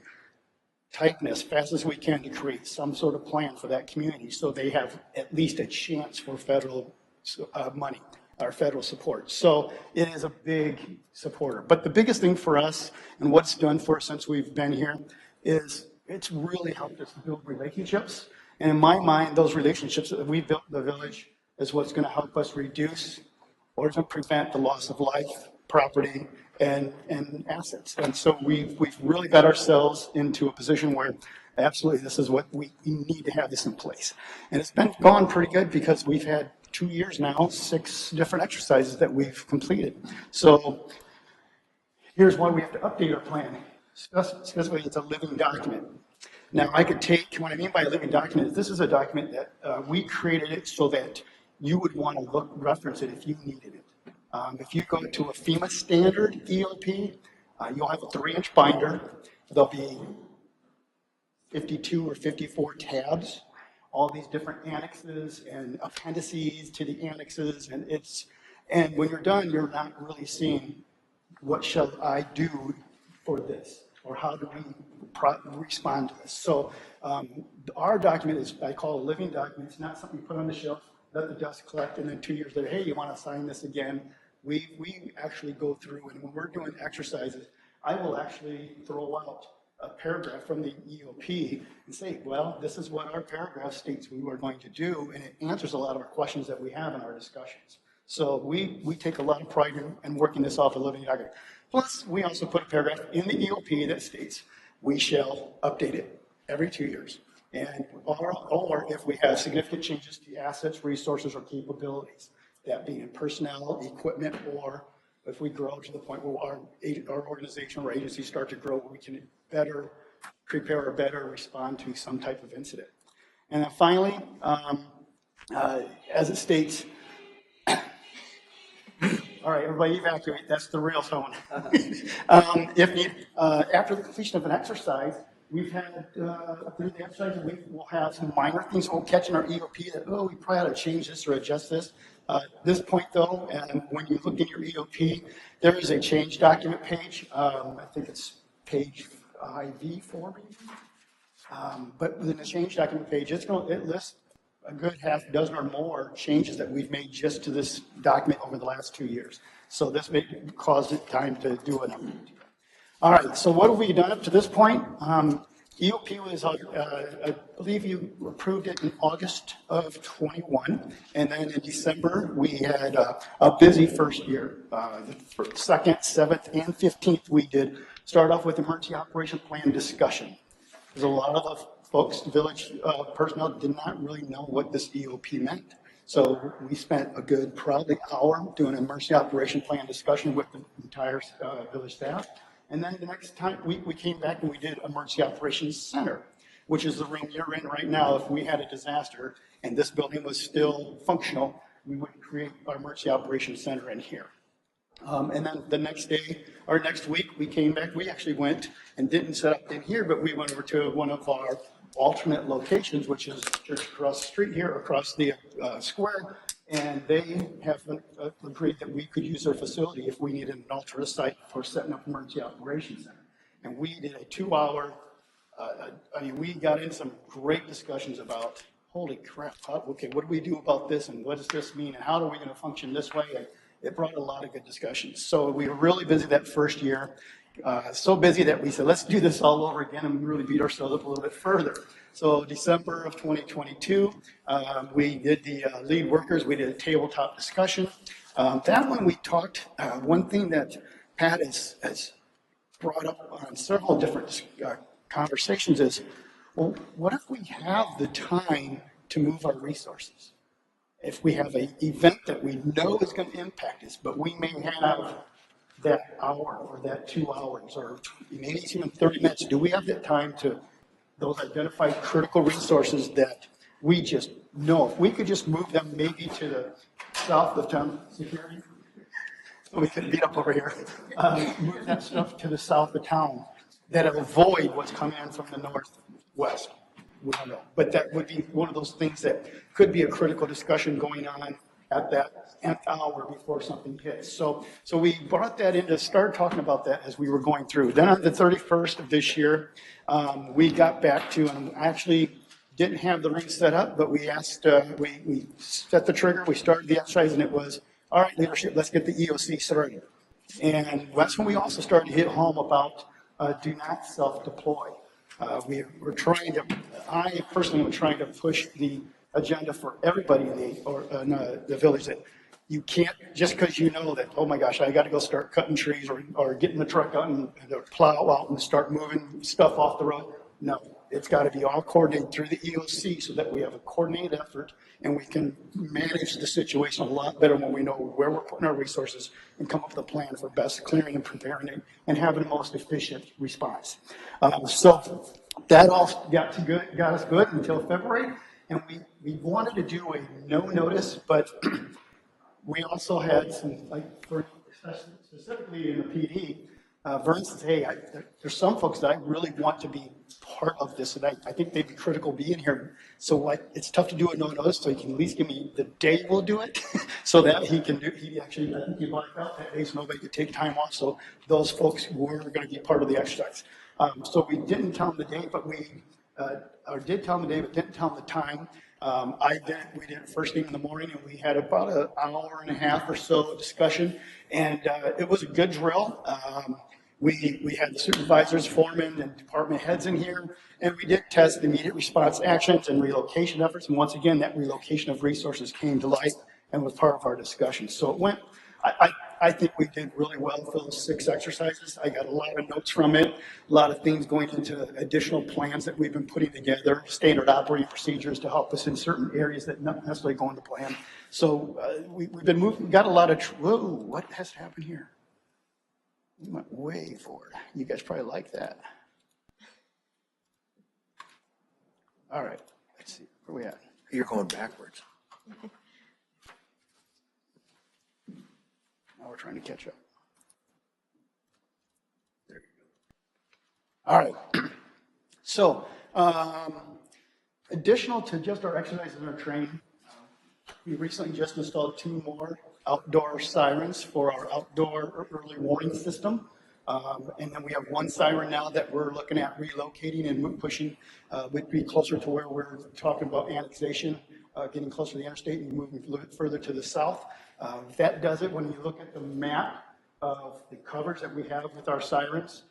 [SPEAKER 10] typing as fast as we can to create some sort of plan for that community so they have at least a chance for federal money. Our federal support. So it is a big supporter. But the biggest thing for us and what's done for us since we've been here is it's really helped us build relationships. And in my mind, those relationships that we built in the village is what's going to help us reduce or to prevent the loss of life, property, and assets. And so we've really got ourselves into a position where absolutely this is what we need to have this in place. And it's been gone pretty good because we've had 2 years now, 6 different exercises that we've completed. So here's why we have to update our plan. Specifically, it's a living document. Now, I could take, what I mean by a living document is this is a document that we created it so that you would want to reference it if you needed it. If you go to a FEMA standard EOP, You'll have a 3-inch binder. There'll be 52 or 54 tabs, all these different annexes and appendices to the annexes, and when you're done, you're not really seeing what shall I do for this, or how do we respond to this. So our document is, I call a living document. It's not something you put on the shelf, let the dust collect, and then 2 years later, hey, you want to sign this again? We actually go through, and when we're doing exercises, I will actually throw out a paragraph from the EOP and say, well, this is what our paragraph states we were going to do, and it answers a lot of our questions that we have in our discussions. So we take a lot of pride in working this off a living document. Plus, we also put a paragraph in the EOP that states we shall update it every 2 years. And or if we have significant changes to assets, resources, or capabilities, that being personnel, equipment, or if we grow to the point where our organization or agency start to grow, we can better prepare or better respond to some type of incident. And then finally, as it states, all right, everybody evacuate, that's the real tone. After the completion of an exercise, we've had, through the exercise, we'll have some minor things we'll catch in our EOP that, we probably ought to change this or adjust this. At this point, though, and when you look in your EOP, there is a change document page. I think it's page IV4, maybe. But within the change document page, it lists a good half dozen or more changes that we've made just to this document over the last 2 years. So this may cause it time to do an update. All right, so what have we done up to this point? EOP was, I believe you approved it in August of 21, and then in December, we had a busy first year. The 2nd, 7th, and 15th, we did start off with emergency operation plan discussion. There's a lot of the folks, village personnel did not really know what this EOP meant. So we spent a good probably hour doing an emergency operation plan discussion with the entire village staff. And then the next time we came back and we did Emergency Operations Center, which is the room you're in right now. If we had a disaster and this building was still functional, we would create our Emergency Operations Center in here. And then the next day, or next week, we came back. We actually went and didn't set up in here, but we went over to one of our alternate locations, which is just across the street here, across the square. And they have agreed that we could use their facility if we needed an alternate site for setting up Emergency Operations Center. And we did a 2-hour, we got in some great discussions about, holy crap, okay, what do we do about this and what does this mean and how are we going to function this way? And it brought a lot of good discussions. So we were really busy that first year, so busy that we said, let's do this all over again and really beat ourselves up a little bit further. So December of 2022, we did the lead workers, we did a tabletop discussion. That one we talked, one thing that Pat has brought up on several different conversations is, well, what if we have the time to move our resources? If we have an event that we know is going to impact us, but we may have that hour or that 2 hours or maybe even 30 minutes, do we have that time to those identified critical resources that we just know? If we could just move them maybe to the south of town, security, we could beat up over here, move that stuff to the south of town, that'll avoid what's coming in from the northwest. We don't know, but that would be one of those things that could be a critical discussion going on at that nth hour before something hits. So we brought that in to start talking about that as we were going through. Then on the 31st of this year, we got back to, and actually didn't have the ring set up, but we asked, we set the trigger, we started the exercise, and it was, all right, leadership, let's get the EOC started. And that's when we also started to hit home about do not self-deploy. We were trying to, I personally was trying to push the agenda for everybody in the village that you can't, just because you know that, oh my gosh, I got to go start cutting trees or getting the truck out and plow out and start moving stuff off the road. No, it's got to be all coordinated through the EOC so that we have a coordinated effort and we can manage the situation a lot better when we know where we're putting our resources and come up with a plan for best clearing and preparing it and having the most efficient response. So that all got us good until February, and we wanted to do a no notice, but we also had some, like, specifically in the PD, Vern says, hey, there's some folks that I really want to be part of this, and I think they'd be critical being here. So like, it's tough to do it no notice, so he can at least give me the day we'll do it, so that he can do, he actually, I think he blacked out that day, so nobody could take time off, so those folks were gonna be part of the exercise. So we didn't tell them the day, but or did tell them the day, but didn't tell them the time. We did it first thing in the morning, and we had about an hour and a half or so discussion, and it was a good drill. We had the supervisors, foremen, and department heads in here, and we did test immediate response actions and relocation efforts. And once again, that relocation of resources came to light and was part of our discussion. So it went, I think we did really well for those 6 exercises. I got a lot of notes from it, a lot of things going into additional plans that we've been putting together, standard operating procedures to help us in certain areas that not necessarily go into plan. So we've been moving, we got a lot of, whoa, what has happened here? We went way forward. You guys probably like that. All right, let's see, where are we at? You're going backwards. Now we're trying to catch up. There you go. All right. So, additional to just our exercises and our training, we recently just installed 2 more outdoor sirens for our outdoor early warning system. And then we have 1 siren now that we're looking at relocating and pushing, would be closer to where we're talking about annexation, getting closer to the interstate and moving a little bit further to the south. That does it. When you look at the map of the coverage that we have with our sirens,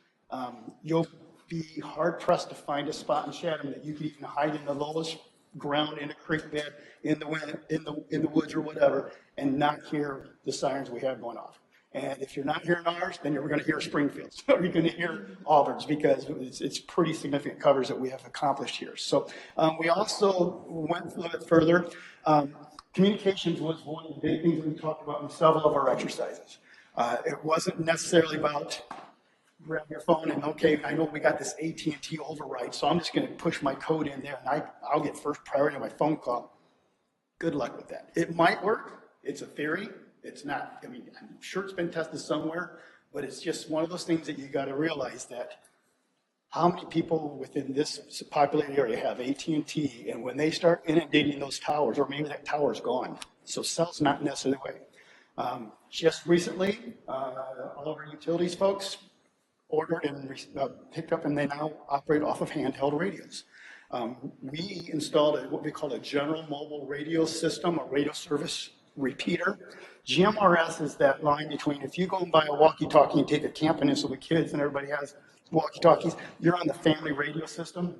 [SPEAKER 10] you'll be hard pressed to find a spot in Chatham that you can even hide in the lowest ground in a creek bed, in the woods or whatever, and not hear the sirens we have going off. And if you're not hearing ours, then you're going to hear Springfield's, or you're going to hear Auburn's, because it's pretty significant coverage that we have accomplished here. So we also went a little bit further. Communications was one of the big things we talked about in several of our exercises. It wasn't necessarily about grab your phone and, okay, I know we got this AT&T override, so I'm just going to push my code in there and I'll get first priority on my phone call. Good luck with that. It might work. It's a theory. It's not, I mean, I'm sure it's been tested somewhere, but it's just one of those things that you got to realize that how many people within this populated area have AT&T, and when they start inundating those towers, or maybe that tower's gone, so cell's not necessarily the way. Just recently, all of our utilities folks ordered and picked up, and they now operate off of handheld radios. We installed what we call a general mobile radio system, a radio service repeater. GMRS is that line between, if you go and buy a walkie-talkie and take it camping in, so the kids and everybody has walkie-talkies, you're on the family radio system.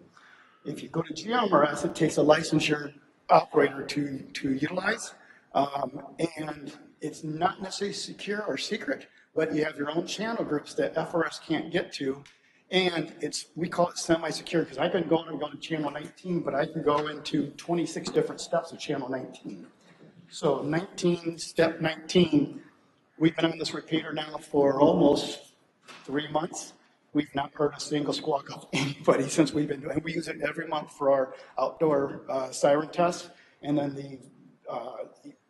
[SPEAKER 10] If you go to GMRS, it takes a licensure operator to utilize, and it's not necessarily secure or secret, but you have your own channel groups that FRS can't get to, and we call it semi-secure, because I've been going to channel 19, but I can go into 26 different steps of channel 19. So step 19, we've been on this repeater now for almost 3 months. We've not heard a single squawk of anybody since we've been doing. We use it every month for our outdoor siren tests, and then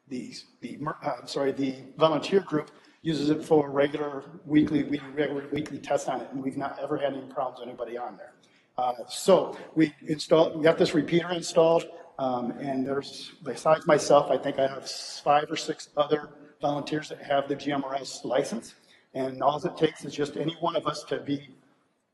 [SPEAKER 10] the volunteer group uses it for regular weekly tests on it, and we've not ever had any problems with anybody on there. So we got this repeater installed, and there's, besides myself, I think I have 5 or 6 other volunteers that have the GMRS license. And all it takes is just any one of us to be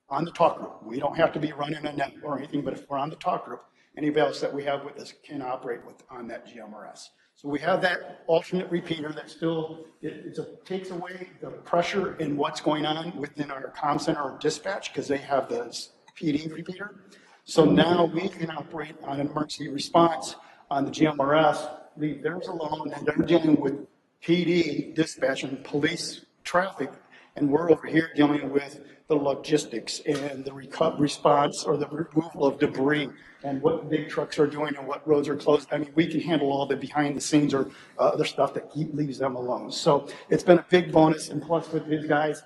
[SPEAKER 10] on the talk group. We don't have to be running a net or anything, but if we're on the talk group, anybody else that we have with us can operate on that GMRS. So we have that alternate repeater that still, it takes away the pressure in what's going on within our comm center or dispatch, because they have the PD repeater. So now we can operate on an emergency response on the GMRS, leave theirs alone, and they're dealing with PD, dispatch, and police traffic, and we're over here dealing with the logistics and the response or the removal of debris and what big trucks are doing and what roads are closed. I mean, we can handle all the behind the scenes or other stuff that leaves them alone. So it's been a big bonus, and plus with these guys,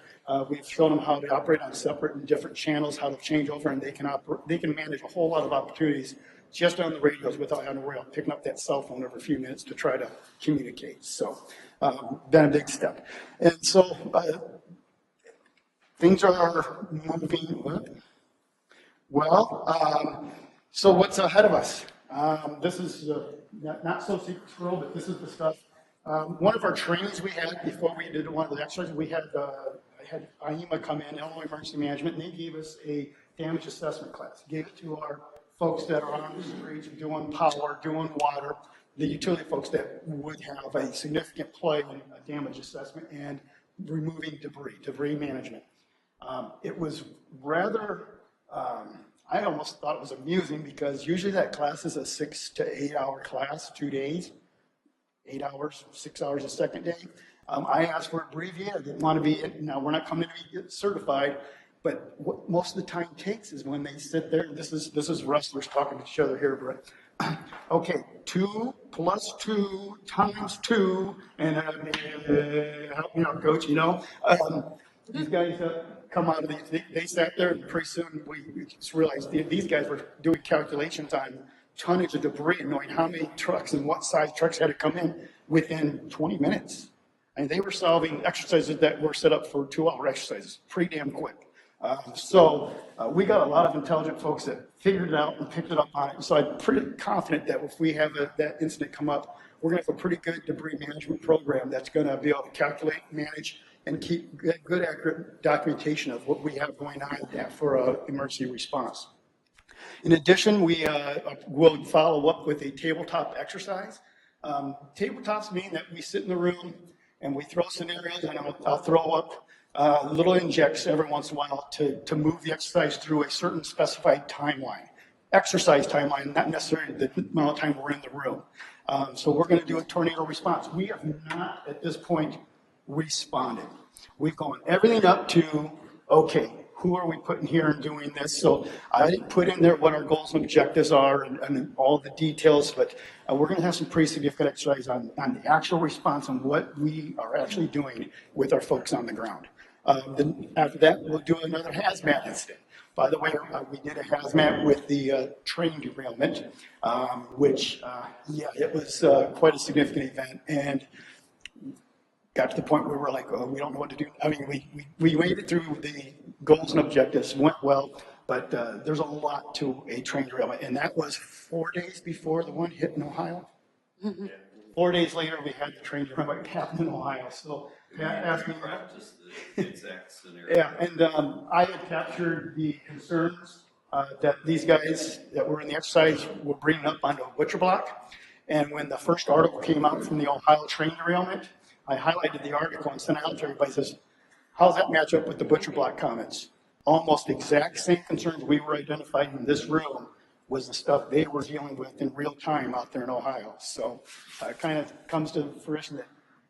[SPEAKER 10] we've shown them how to operate on separate and different channels, how to change over, and they can manage a whole lot of opportunities just on the radios without having to worry about picking up that cell phone every few minutes to try to communicate. So been a big step. And so things are moving well. So what's ahead of us? This is not so secret scroll, but this is the stuff. One of our trainings we had before we did one of the exercises, I had IEMA come in, Illinois Emergency Management, and they gave us a damage assessment class. Gave it to our folks that are on the streets doing power, doing water, the utility folks that would have a significant play in a damage assessment and removing debris management. It was rather, I almost thought it was amusing because usually that class is a 6 to 8 hour class, 2 days, 8 hours, 6 hours a second day. I asked for abbreviated. I didn't want to be, now we're not coming to be certified, but what most of the time takes is when they sit there, this is wrestlers talking to each other here, but okay, 2 plus 2 times 2, and help me out, coach, these guys come out of these, they sat there and pretty soon we just realized these guys were doing calculations on tonnage of debris and knowing how many trucks and what size trucks had to come in within 20 minutes. And they were solving exercises that were set up for 2-hour exercises, pretty damn quick. So we got a lot of intelligent folks that figured it out and picked it up on it. So I'm pretty confident that if we have that incident come up, we're going to have a pretty good debris management program that's going to be able to calculate, manage, and keep good, accurate documentation of what we have going on for emergency response. In addition, we will follow up with a tabletop exercise. Tabletops mean that we sit in the room and we throw scenarios, and I'll throw up little injects every once in a while to move the exercise through a certain specified timeline. Exercise timeline, not necessarily the amount of time we're in the room. So we're going to do a tornado response. We have not, at this point, responded. We've gone everything up to, okay, who are we putting here and doing this? So I didn't put in there what our goals and objectives are and all the details, but we're going to have some pretty significant exercise on the actual response and what we are actually doing with our folks on the ground. Then after that, we'll do another hazmat incident. By the way, we did a hazmat with the train derailment, which, it was quite a significant event. And got to the point where we're like, oh, we don't know what to do. I mean, we made it through the goals and objectives, went well, but there's a lot to a train derailment. And that was 4 days before the one hit in Ohio. Mm-hmm. 4 days later, we had the train derailment happen in Ohio. So Pat asked me that.
[SPEAKER 4] Just the exact scenario.
[SPEAKER 10] Yeah, and I had captured the concerns that these guys that were in the exercise were bringing up onto a butcher block. And when the first article came out from the Ohio train derailment, I highlighted the article and sent it out to everybody. Says, how's that match up with the butcher block comments? Almost exact same concerns we were identifying in this room was the stuff they were dealing with in real time out there in Ohio. So it kind of comes to fruition that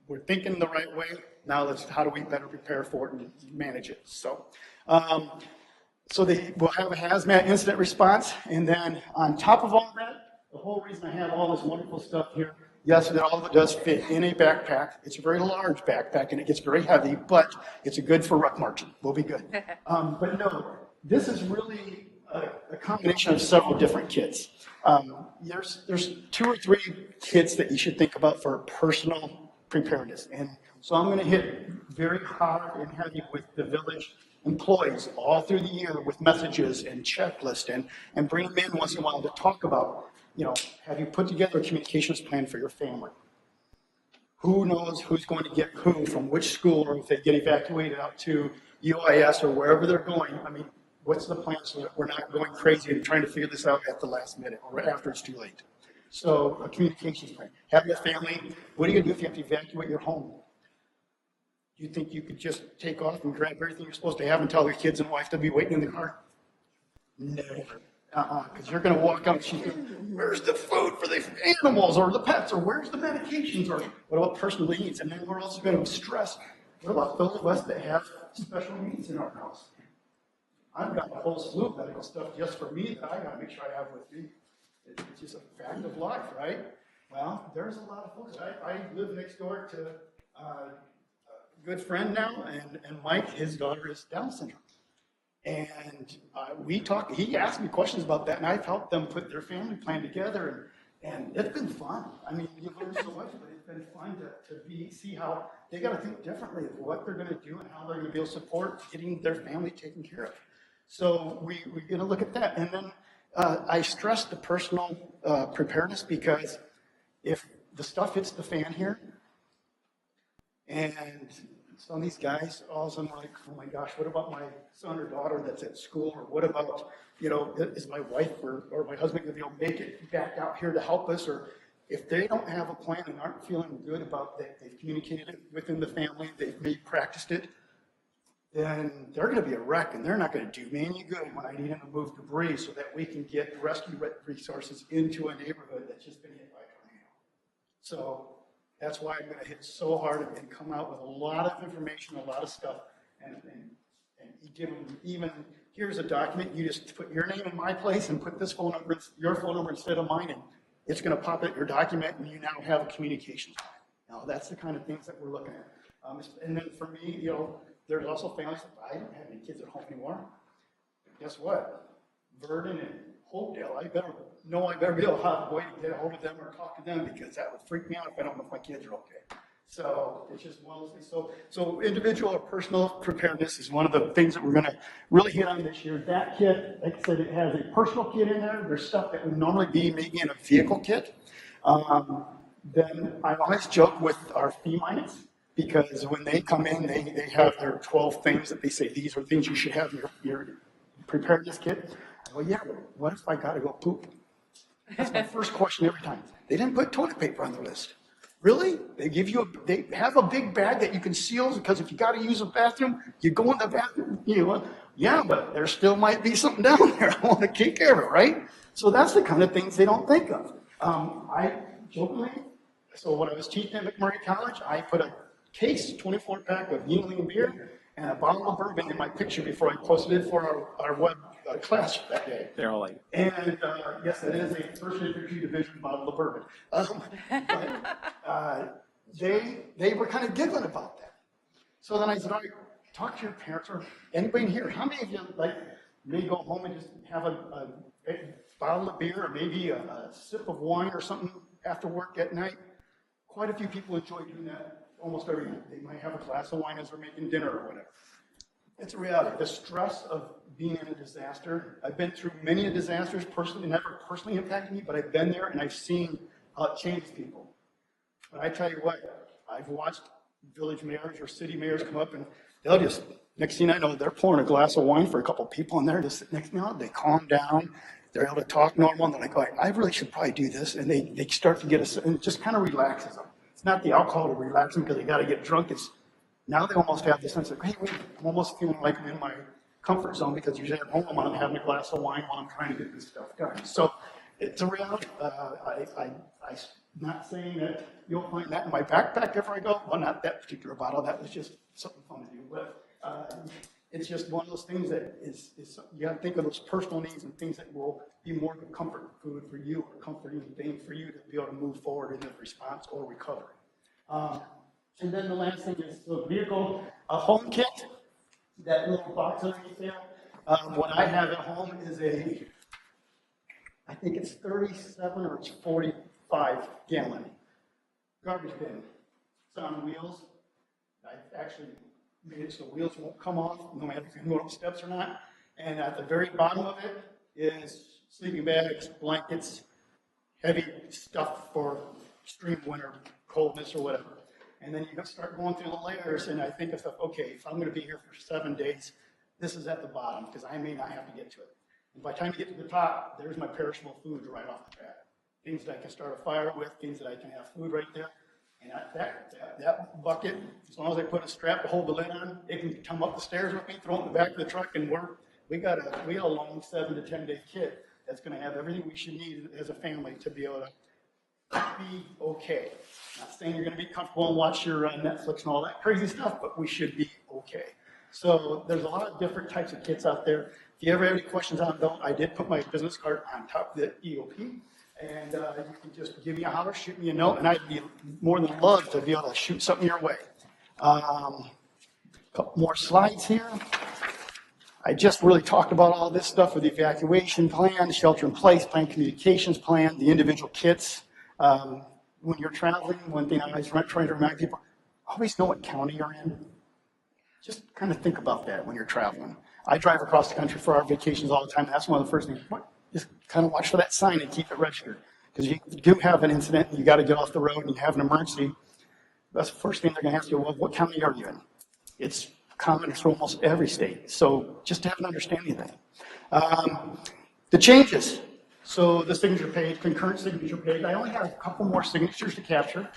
[SPEAKER 10] we're thinking the right way. Now how do we better prepare for it and manage it? So, we'll have a hazmat incident response. And then on top of all that, the whole reason I have all this wonderful stuff here, yes, all of it does fit in a backpack. It's a very large backpack and it gets very heavy, but it's good for ruck marching. We'll be good. But no, this is really a combination of several different kits. There's 2 or 3 kits that you should think about for personal preparedness. And so I'm going to hit very hard and heavy with the village employees all through the year with messages and checklists and bring them in once in a while to talk about, have you put together a communications plan for your family? Who knows who's going to get who from which school, or if they get evacuated out to UIS or wherever they're going? I mean, what's the plan so that we're not going crazy and trying to figure this out at the last minute or after it's too late? So a communications plan. Have your family, what are you going to do if you have to evacuate your home? Do you think you could just take off and grab everything you're supposed to have and tell your kids and wife to be waiting in the car? Never. Because you're going to walk out and she's going, where's the food for the animals or the pets, or where's the medications, or what about personal needs? And then we're also going to stress, what about those of us that have special needs in our house? I've got a whole slew of medical stuff just for me that I got to make sure I have with me. It's just a fact of life, right? Well, there's a lot of folks. I live next door to a good friend now, and Mike, his daughter is Down syndrome. And we talked, he asked me questions about that, and I've helped them put their family plan together. And it's been fun. I mean, you've learned so much, but it's been fun to see how they got to think differently of what they're going to do and how they're going to be able to support getting their family taken care of. So we're going to look at that. And then I stress the personal preparedness, because if the stuff hits the fan here, and some of these guys, all of a sudden, like, oh my gosh, what about my son or daughter that's at school? Or what about, is my wife or my husband going to be able to make it back out here to help us? Or if they don't have a plan and aren't feeling good about that, they've communicated it within the family, they've maybe practiced it, then they're going to be a wreck, and they're not going to do me any good when I need them to move debris so that we can get rescue resources into a neighborhood that's just been hit by a tornado. So that's why I'm going to hit so hard and come out with a lot of information, a lot of stuff, and give them even, here's a document, you just put your name in my place and put this phone number, your phone number instead of mine, and it's going to pop at your document, and you now have a communications plan. Now, that's the kind of things that we're looking at. And then for me, there's also families that I don't have any kids at home anymore. Guess what? Verdon and Hopedale, I better be able to have a way to get a hold of them or talk to them, because that would freak me out if I don't know if my kids are okay. So it's just one of those things. So individual or personal preparedness is one of the things that we're going to really hit on this year. That kit, like I said, it has a personal kit in there. There's stuff that would normally be maybe in a vehicle kit. Then I always joke with our FEMINES, because when they come in, they have their 12 things that they say, these are things you should have in your preparedness kit. Well, yeah, what if I got to go poop? That's my first question every time. They didn't put toilet paper on the list. Really? They have a big bag that you can seal, because if you got to use a bathroom, you go in the bathroom, yeah, but there still might be something down there. I want to take care of it, right? So that's the kind of things they don't think of. I jokingly, so when I was teaching at McMurray College, I put a case, 24-pack of Yuengling beer and a bottle of bourbon in my picture before I posted it for our web class that day.
[SPEAKER 1] They're all like,
[SPEAKER 10] And yes, it is a first infantry division bottle of bourbon. They were kind of giggling about that. So then I said, all right, talk to your parents or anybody in here. How many of you may go home and just have a bottle of beer or maybe a sip of wine or something after work at night? Quite a few people enjoy doing that almost every night. They might have a glass of wine as they're making dinner or whatever. It's a reality. The stress of being in a disaster. I've been through many disasters personally, never personally impacted me, but I've been there and I've seen how it changes people. But I tell you what, I've watched village mayors or city mayors come up and they'll just, next thing I know, they're pouring a glass of wine for a couple of people and they're just, next thing I know, they calm down, they're able to talk normal, and they're like, oh, I really should probably do this. And they start to get and it just kind of relaxes them. It's not the alcohol to relax them because they got to get drunk. It's now they almost have the sense of, hey, wait, I'm almost feeling like I'm in my comfort zone, because usually at home I'm having a glass of wine while I'm trying to get this stuff done. So it's a reality. I'm not saying that you'll find that in my backpack if I go. Well, not that particular bottle. That was just something fun to do. But it's just one of those things that is you got to think of those personal needs and things that will be more of a comfort food for you, or comforting thing for you to be able to move forward in the response or recovery. And then the last thing is the vehicle, a home kit, that little box underneath there. What I have at home is I think it's 37 or it's 45 gallon garbage bin. It's on wheels. I actually made it so the wheels won't come off no matter if you go up the steps or not. And at the very bottom of it is sleeping bags, blankets, heavy stuff for extreme winter coldness or whatever. And then you start going through the layers, and I think of stuff, okay, if I'm going to be here for 7 days, this is at the bottom, because I may not have to get to it. And by the time you get to the top, there's my perishable food right off the bat. Things that I can start a fire with, things that I can have food right there. And that bucket, as long as I put a strap to hold the lid on, it can come up the stairs with me, throw it in the back of the truck, and we got a long 7 to 10 day kit that's going to have everything we should need as a family to be able to be okay. Not saying you're going to be comfortable and watch your Netflix and all that crazy stuff, but we should be okay. So there's a lot of different types of kits out there. If you ever have any questions on them, I did put my business card on top of the EOP, and you can just give me a holler, shoot me a note, and I'd be more than love to be able to shoot something your way. A couple more slides here. I just really talked about all this stuff with the evacuation plan, shelter in place plan, communications plan, the individual kits. When you're traveling, one thing I always try to remind people, always know what county you're in. Just kind of think about that when you're traveling. I drive across the country for our vacations all the time. That's one of the first things. Just kind of watch for that sign and keep it registered. Because you do have an incident and you got to get off the road and you have an emergency. That's the first thing they're going to ask you, well, what county are you in? It's common for almost every state. So just to have an understanding of that. The changes. So the signature page, concurrent signature page, I only have a couple more signatures to capture.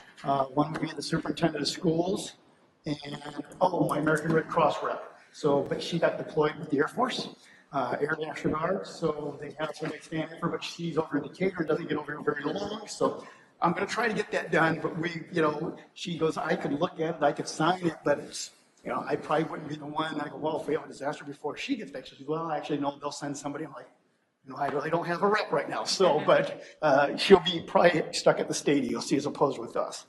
[SPEAKER 10] One would be the superintendent of schools and, my American Red Cross rep. So, but she got deployed with the Air Force, Air National Guard, so they have somebody standing for her, but she's over in Decatur and doesn't get over here very long. So I'm going to try to get that done, but she goes, I could look at it, I could sign it, but it's, I probably wouldn't be the one. I go, well, if we have a disaster before she gets back, she goes, well, actually, no, they'll send somebody. I'm like, I really don't have a rep right now. So, but she'll be probably stuck at the state, you'll see, as opposed with us.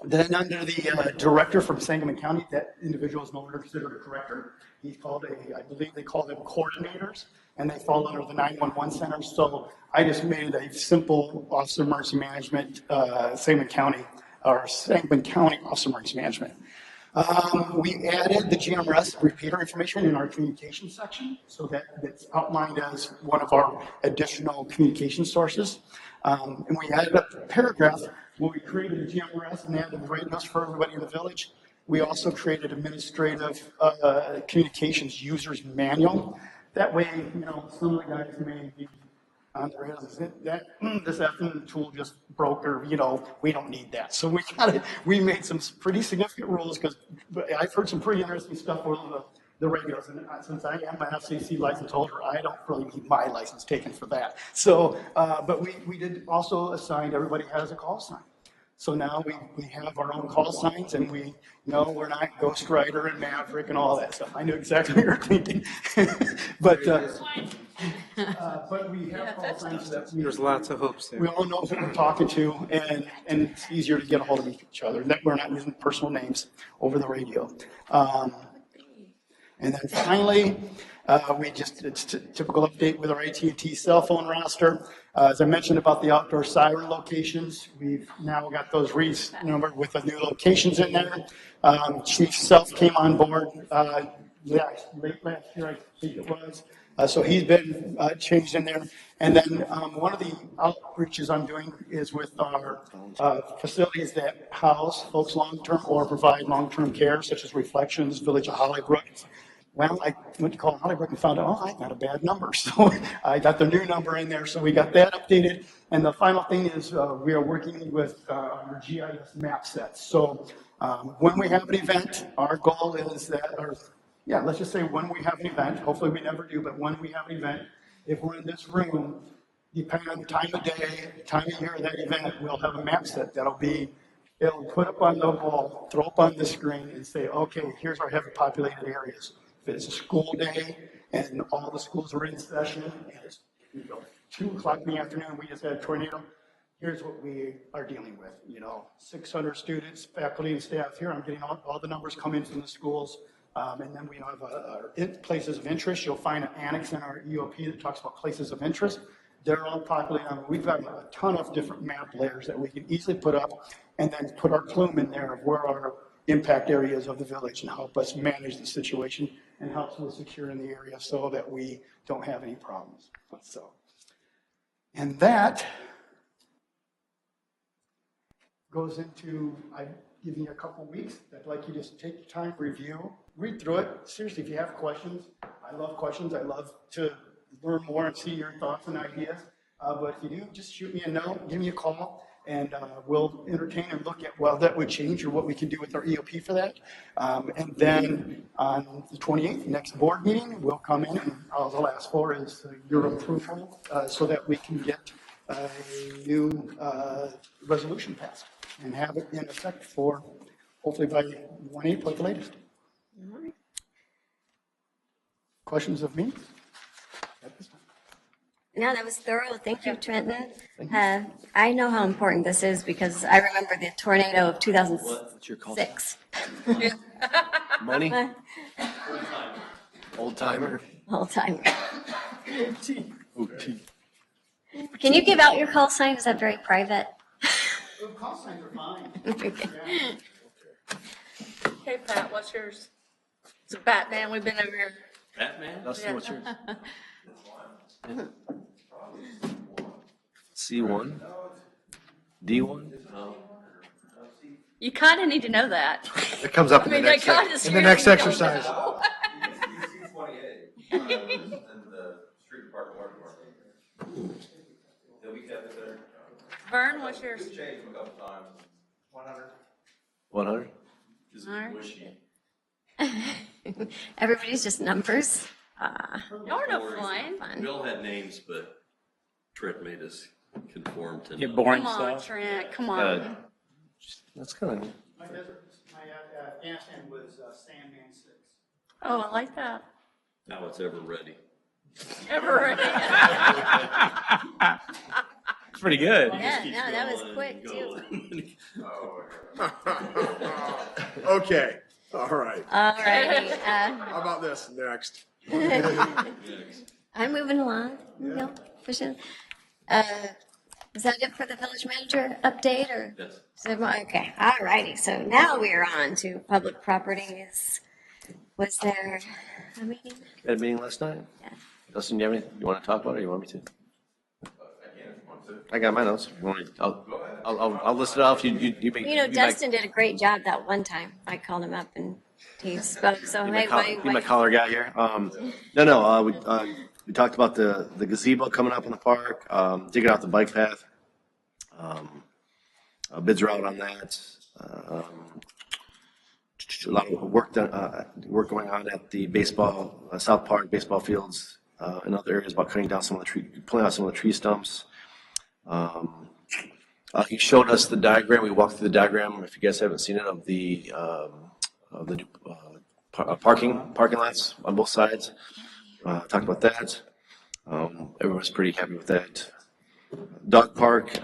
[SPEAKER 10] Then under the director from Sangamon County, that individual is no longer considered a director. He's called I believe they call them coordinators, and they fall under the 911 center. So I just made a simple Office of Emergency Management, Sangamon County Office of Emergency Management. We added the GMRS repeater information in our communication section, so that's outlined as one of our additional communication sources. And we added a paragraph when we created the GMRS and added the radios for everybody in the village. We also created administrative communications users manual. That way, some of the guys may be on the rails. This afternoon tool just broke, or we don't need that. So we made some pretty significant rules, because I've heard some pretty interesting stuff over the radios, and since I am an FCC license holder, I don't really need my license taken for that. So, but we did also assign, everybody has a call sign. So now we have our own call signs, and we know we're not Ghost Rider and Maverick and all that stuff. I knew exactly what you were thinking. But we have call signs that
[SPEAKER 6] There's lots of hopes there.
[SPEAKER 10] we all know who we're talking to, and it's easier to get a hold of each other, that we're not using personal names over the radio. And then finally, it's typical update with our AT&T cell phone roster. As I mentioned about the outdoor siren locations, we've now got those numbered with the new locations in there. Chief Self came on board late last year, I think it was. So he's been changed in there. And then one of the outreaches I'm doing is with our facilities that house folks long-term or provide long-term care, such as Reflections, Village of Hollybrook. Well, I went to call Hollybrook and found out, I got a bad number. So I got the new number in there. So we got that updated. And the final thing is we are working with our GIS map sets. So when we have an event, our goal is that, let's just say when we have an event, hopefully we never do, but when we have an event, if we're in this room, depending on the time of day, time of year of that event, we'll have a map set it'll put up on the wall, throw up on the screen and say, okay, here's our heavily populated areas. If it's a school day and all the schools are in session and it's 2 o'clock in the afternoon, we just had a tornado, here's what we are dealing with. 600 students, faculty and staff here. I'm getting all the numbers come in from the schools. And then we have our places of interest. You'll find an annex in our EOP that talks about places of interest. They're all populated. We've got a ton of different map layers that we can easily put up and then put our plume in there of where our impact areas of the village and help us manage the situation and helps with securing the area so that we don't have any problems. And that goes into, I've given you a couple weeks. I'd like you to just take your time, review, read through it. Seriously, if you have questions, I love questions. I love to learn more and see your thoughts and ideas. But if you do, just shoot me a note, give me a call, and we'll entertain and look at, that would change or what we can do with our EOP for that. And then on the 28th, next board meeting, we'll come in, and all I'll ask for is your approval so that we can get a new resolution passed and have it in effect for hopefully by 1/8 at the latest. All right. Questions of me?
[SPEAKER 2] No, that was thorough. Thank you, Trenton. I know how important this is because I remember the tornado of 2006.
[SPEAKER 4] Money?
[SPEAKER 3] Old timer.
[SPEAKER 2] Whole time. Can you give out your call sign? Is that very private?
[SPEAKER 10] Call signs are fine.
[SPEAKER 8] Hey, Pat, what's yours? It's a Batman. We've been over here.
[SPEAKER 4] Batman?
[SPEAKER 6] Dustin, what's yours?
[SPEAKER 4] C1? D1?
[SPEAKER 8] You kind of need to know that.
[SPEAKER 3] It comes up
[SPEAKER 8] I mean, that kind of
[SPEAKER 3] in the next
[SPEAKER 8] scares me.
[SPEAKER 3] exercise.
[SPEAKER 8] Vern, what's yours?
[SPEAKER 4] 100?
[SPEAKER 8] All right.
[SPEAKER 2] Everybody's just numbers.
[SPEAKER 8] Y'all are no fun.
[SPEAKER 2] Fun.
[SPEAKER 4] We all had names, but Trent made us conform to.
[SPEAKER 1] Get boring
[SPEAKER 8] Come on,
[SPEAKER 1] stuff.
[SPEAKER 8] Trent, come on.
[SPEAKER 4] That's kind of.
[SPEAKER 10] My Afghanistan was Sandman 6.
[SPEAKER 8] Oh, I like that.
[SPEAKER 4] Now it's ever ready.
[SPEAKER 8] Ever ready?
[SPEAKER 1] It's pretty good.
[SPEAKER 2] Yeah, no, that was quick too.
[SPEAKER 5] Okay, all right.
[SPEAKER 2] All righty.
[SPEAKER 5] How about this next?
[SPEAKER 2] I'm moving along. No, pushing. Is that it for the village manager update or?
[SPEAKER 4] Yes.
[SPEAKER 2] Okay, all righty. So now we are on to public properties. Was there a meeting?
[SPEAKER 4] Had a meeting last night?
[SPEAKER 2] Yeah.
[SPEAKER 4] Dustin, you have anything you want to talk about or you want me to? I got my notes. You want me, I'll list it off. You make.
[SPEAKER 2] You know, Dustin did a great job that one time. I called him up and he spoke. So
[SPEAKER 11] Be
[SPEAKER 2] hey,
[SPEAKER 11] my collar guy here. We talked about the gazebo coming up in the park, digging out the bike path. Bids are out on that. A lot of work going on at the baseball, South Park baseball fields, in other areas about cutting down pulling out some of the tree stumps. He showed us the diagram. We walked through the diagram. If you guys haven't seen it, of the parking lots on both sides. Talked about that. Everyone's pretty happy with that. Dog park,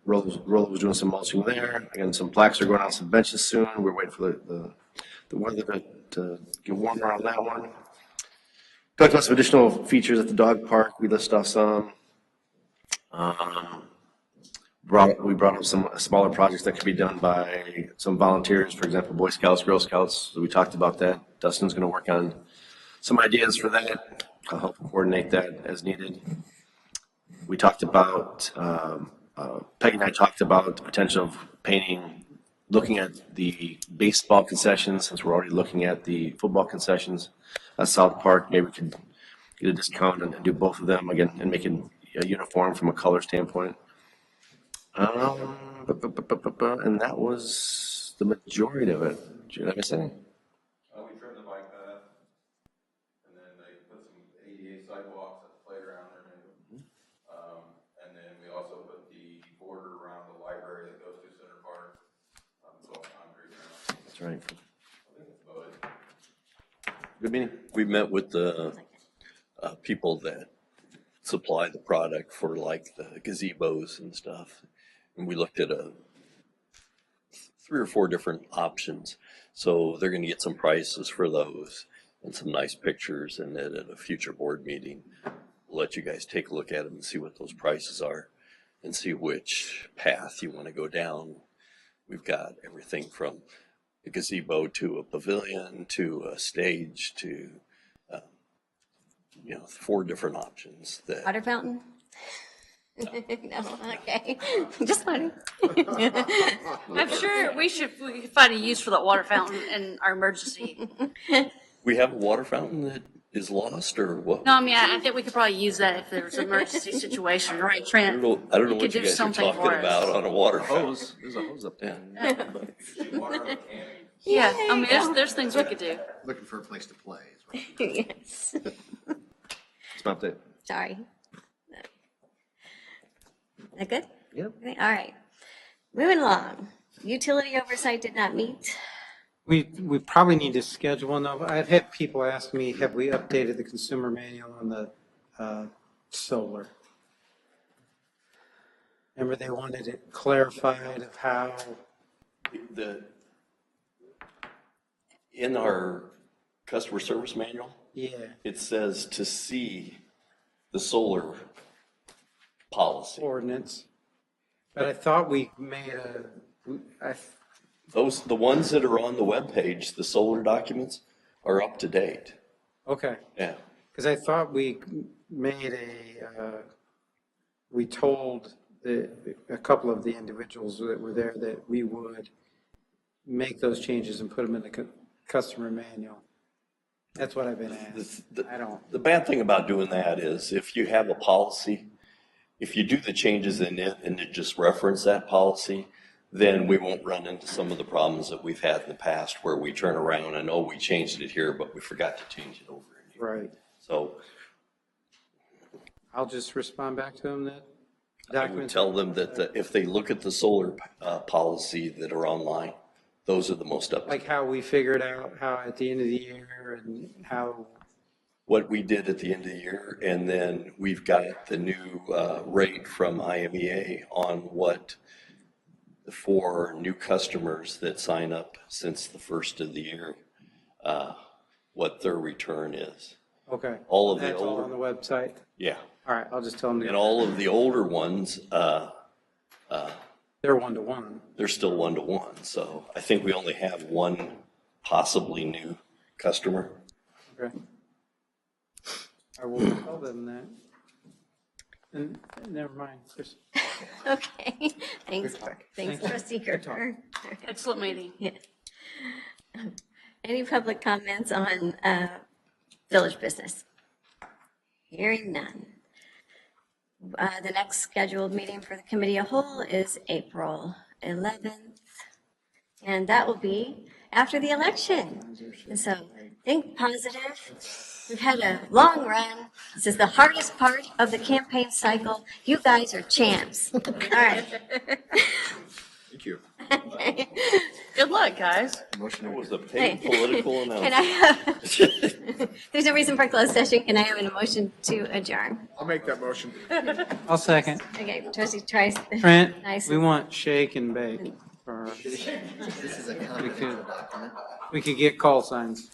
[SPEAKER 11] Rolo was doing some mulching there. Again, some plaques are going on some benches soon. We're waiting for the weather to get warmer on that one. Talked about some additional features at the dog park. We listed off some. We brought up some smaller projects that could be done by some volunteers, for example, Boy Scouts, Girl Scouts. So we talked about that. Dustin's going to work on some ideas for that. I'll help coordinate that as needed. We talked about, Peggy and I talked about the potential of painting, looking at the baseball concessions, since we're already looking at the football concessions at South Park. Maybe we could get a discount and do both of them again and make it uniform from a color standpoint. And that was the majority of it. Did I miss anything?
[SPEAKER 9] We trimmed the bike path, and then they put some ADA sidewalks at the playground there maybe. And then we also put the border around the library that goes to Center Park, it's all concrete now.
[SPEAKER 11] That's right.
[SPEAKER 9] I think that's about it.
[SPEAKER 11] Good meeting.
[SPEAKER 4] We met with the people that supply the product for like the gazebos and stuff. And we looked at 3 or 4 different options. So they're going to get some prices for those and some nice pictures. And then at a future board meeting, we'll let you guys take a look at them and see what those prices are and see which path you want to go down. We've got everything from a gazebo to a pavilion to a stage to 4 different options that
[SPEAKER 2] Water fountain? No, okay. Just wondering.
[SPEAKER 8] I'm sure we could find a use for that water fountain in our emergency.
[SPEAKER 4] we have a water fountain that is lost or what?
[SPEAKER 8] No, I mean, I think we could probably use that if there was an emergency situation, right,
[SPEAKER 4] I
[SPEAKER 8] Trent?
[SPEAKER 4] don't know
[SPEAKER 8] We
[SPEAKER 4] what
[SPEAKER 8] could
[SPEAKER 4] you
[SPEAKER 8] do
[SPEAKER 4] guys are
[SPEAKER 8] something
[SPEAKER 4] talking
[SPEAKER 8] for us.
[SPEAKER 4] about on a water fountain.
[SPEAKER 11] There's a hose up there.
[SPEAKER 8] Yeah, I mean, there's things we could do.
[SPEAKER 3] Looking for a place to play.
[SPEAKER 2] Yes.
[SPEAKER 11] It's my update.
[SPEAKER 2] Sorry. That good?
[SPEAKER 11] Yep.
[SPEAKER 2] Okay, all right. Moving along. Utility oversight did not meet.
[SPEAKER 6] We probably need to schedule one. I've had people ask me, have we updated the consumer manual on the solar? Remember, they wanted it clarified of how.
[SPEAKER 4] In our customer service manual,
[SPEAKER 6] Yeah,
[SPEAKER 4] it says to see the solar policy.
[SPEAKER 6] ordinance. But I thought we made
[SPEAKER 4] The ones that are on the webpage, the solar documents, are up to date.
[SPEAKER 6] okay.
[SPEAKER 4] Yeah.
[SPEAKER 6] Because I thought we made we told a couple of the individuals that were there that we would make those changes and put them in the customer manual. That's what I've been asked. I don't.
[SPEAKER 4] The bad thing about doing that is if you have a policy, if you do the changes in it and it just reference that policy, then we won't run into some of the problems that we've had in the past where we turn around and, oh, we changed it here, but we forgot to change it over in here.
[SPEAKER 6] Right.
[SPEAKER 4] So
[SPEAKER 6] I'll just respond back to them that
[SPEAKER 4] I would
[SPEAKER 6] documents.
[SPEAKER 4] tell them that if they look at the solar policy that are online, those are the most up to
[SPEAKER 6] Like how we figured out how at the end of the year and how,
[SPEAKER 4] what we did at the end of the year, and then we've got the new rate from IMEA on what for new customers that sign up since the first of the year, what their return is.
[SPEAKER 6] okay.
[SPEAKER 4] All of the
[SPEAKER 6] That's all
[SPEAKER 4] older,
[SPEAKER 6] on the website.
[SPEAKER 4] yeah,
[SPEAKER 6] All right, I'll just tell them
[SPEAKER 4] and
[SPEAKER 6] to,
[SPEAKER 4] all of the older ones,
[SPEAKER 6] they're one-to-one.
[SPEAKER 4] they're still 1-to-1. So I think we only have one possibly new customer.
[SPEAKER 6] Okay. I will tell them that. And never mind, Chris.
[SPEAKER 2] Okay, thanks, thanks, trustee Gerber.
[SPEAKER 8] Excellent meeting.
[SPEAKER 2] Yeah. Any public comments on village business? Hearing none. The next scheduled meeting for the committee of whole is April 11th, and that will be after the election. And so think positive. We've had a long run. This is the hardest part of the campaign cycle. You guys are champs. All right.
[SPEAKER 5] Thank you.
[SPEAKER 8] Good luck, guys.
[SPEAKER 4] It was a paid political
[SPEAKER 2] Can
[SPEAKER 4] announcement.
[SPEAKER 2] I have, there's no reason for closed session. Can I have a motion to adjourn?
[SPEAKER 5] I'll make that motion.
[SPEAKER 6] I'll second.
[SPEAKER 2] Okay, trustee Trice.
[SPEAKER 6] Trent,
[SPEAKER 2] Nice.
[SPEAKER 6] we want shake and bake.
[SPEAKER 3] This is a confidential document.
[SPEAKER 6] We could get call signs.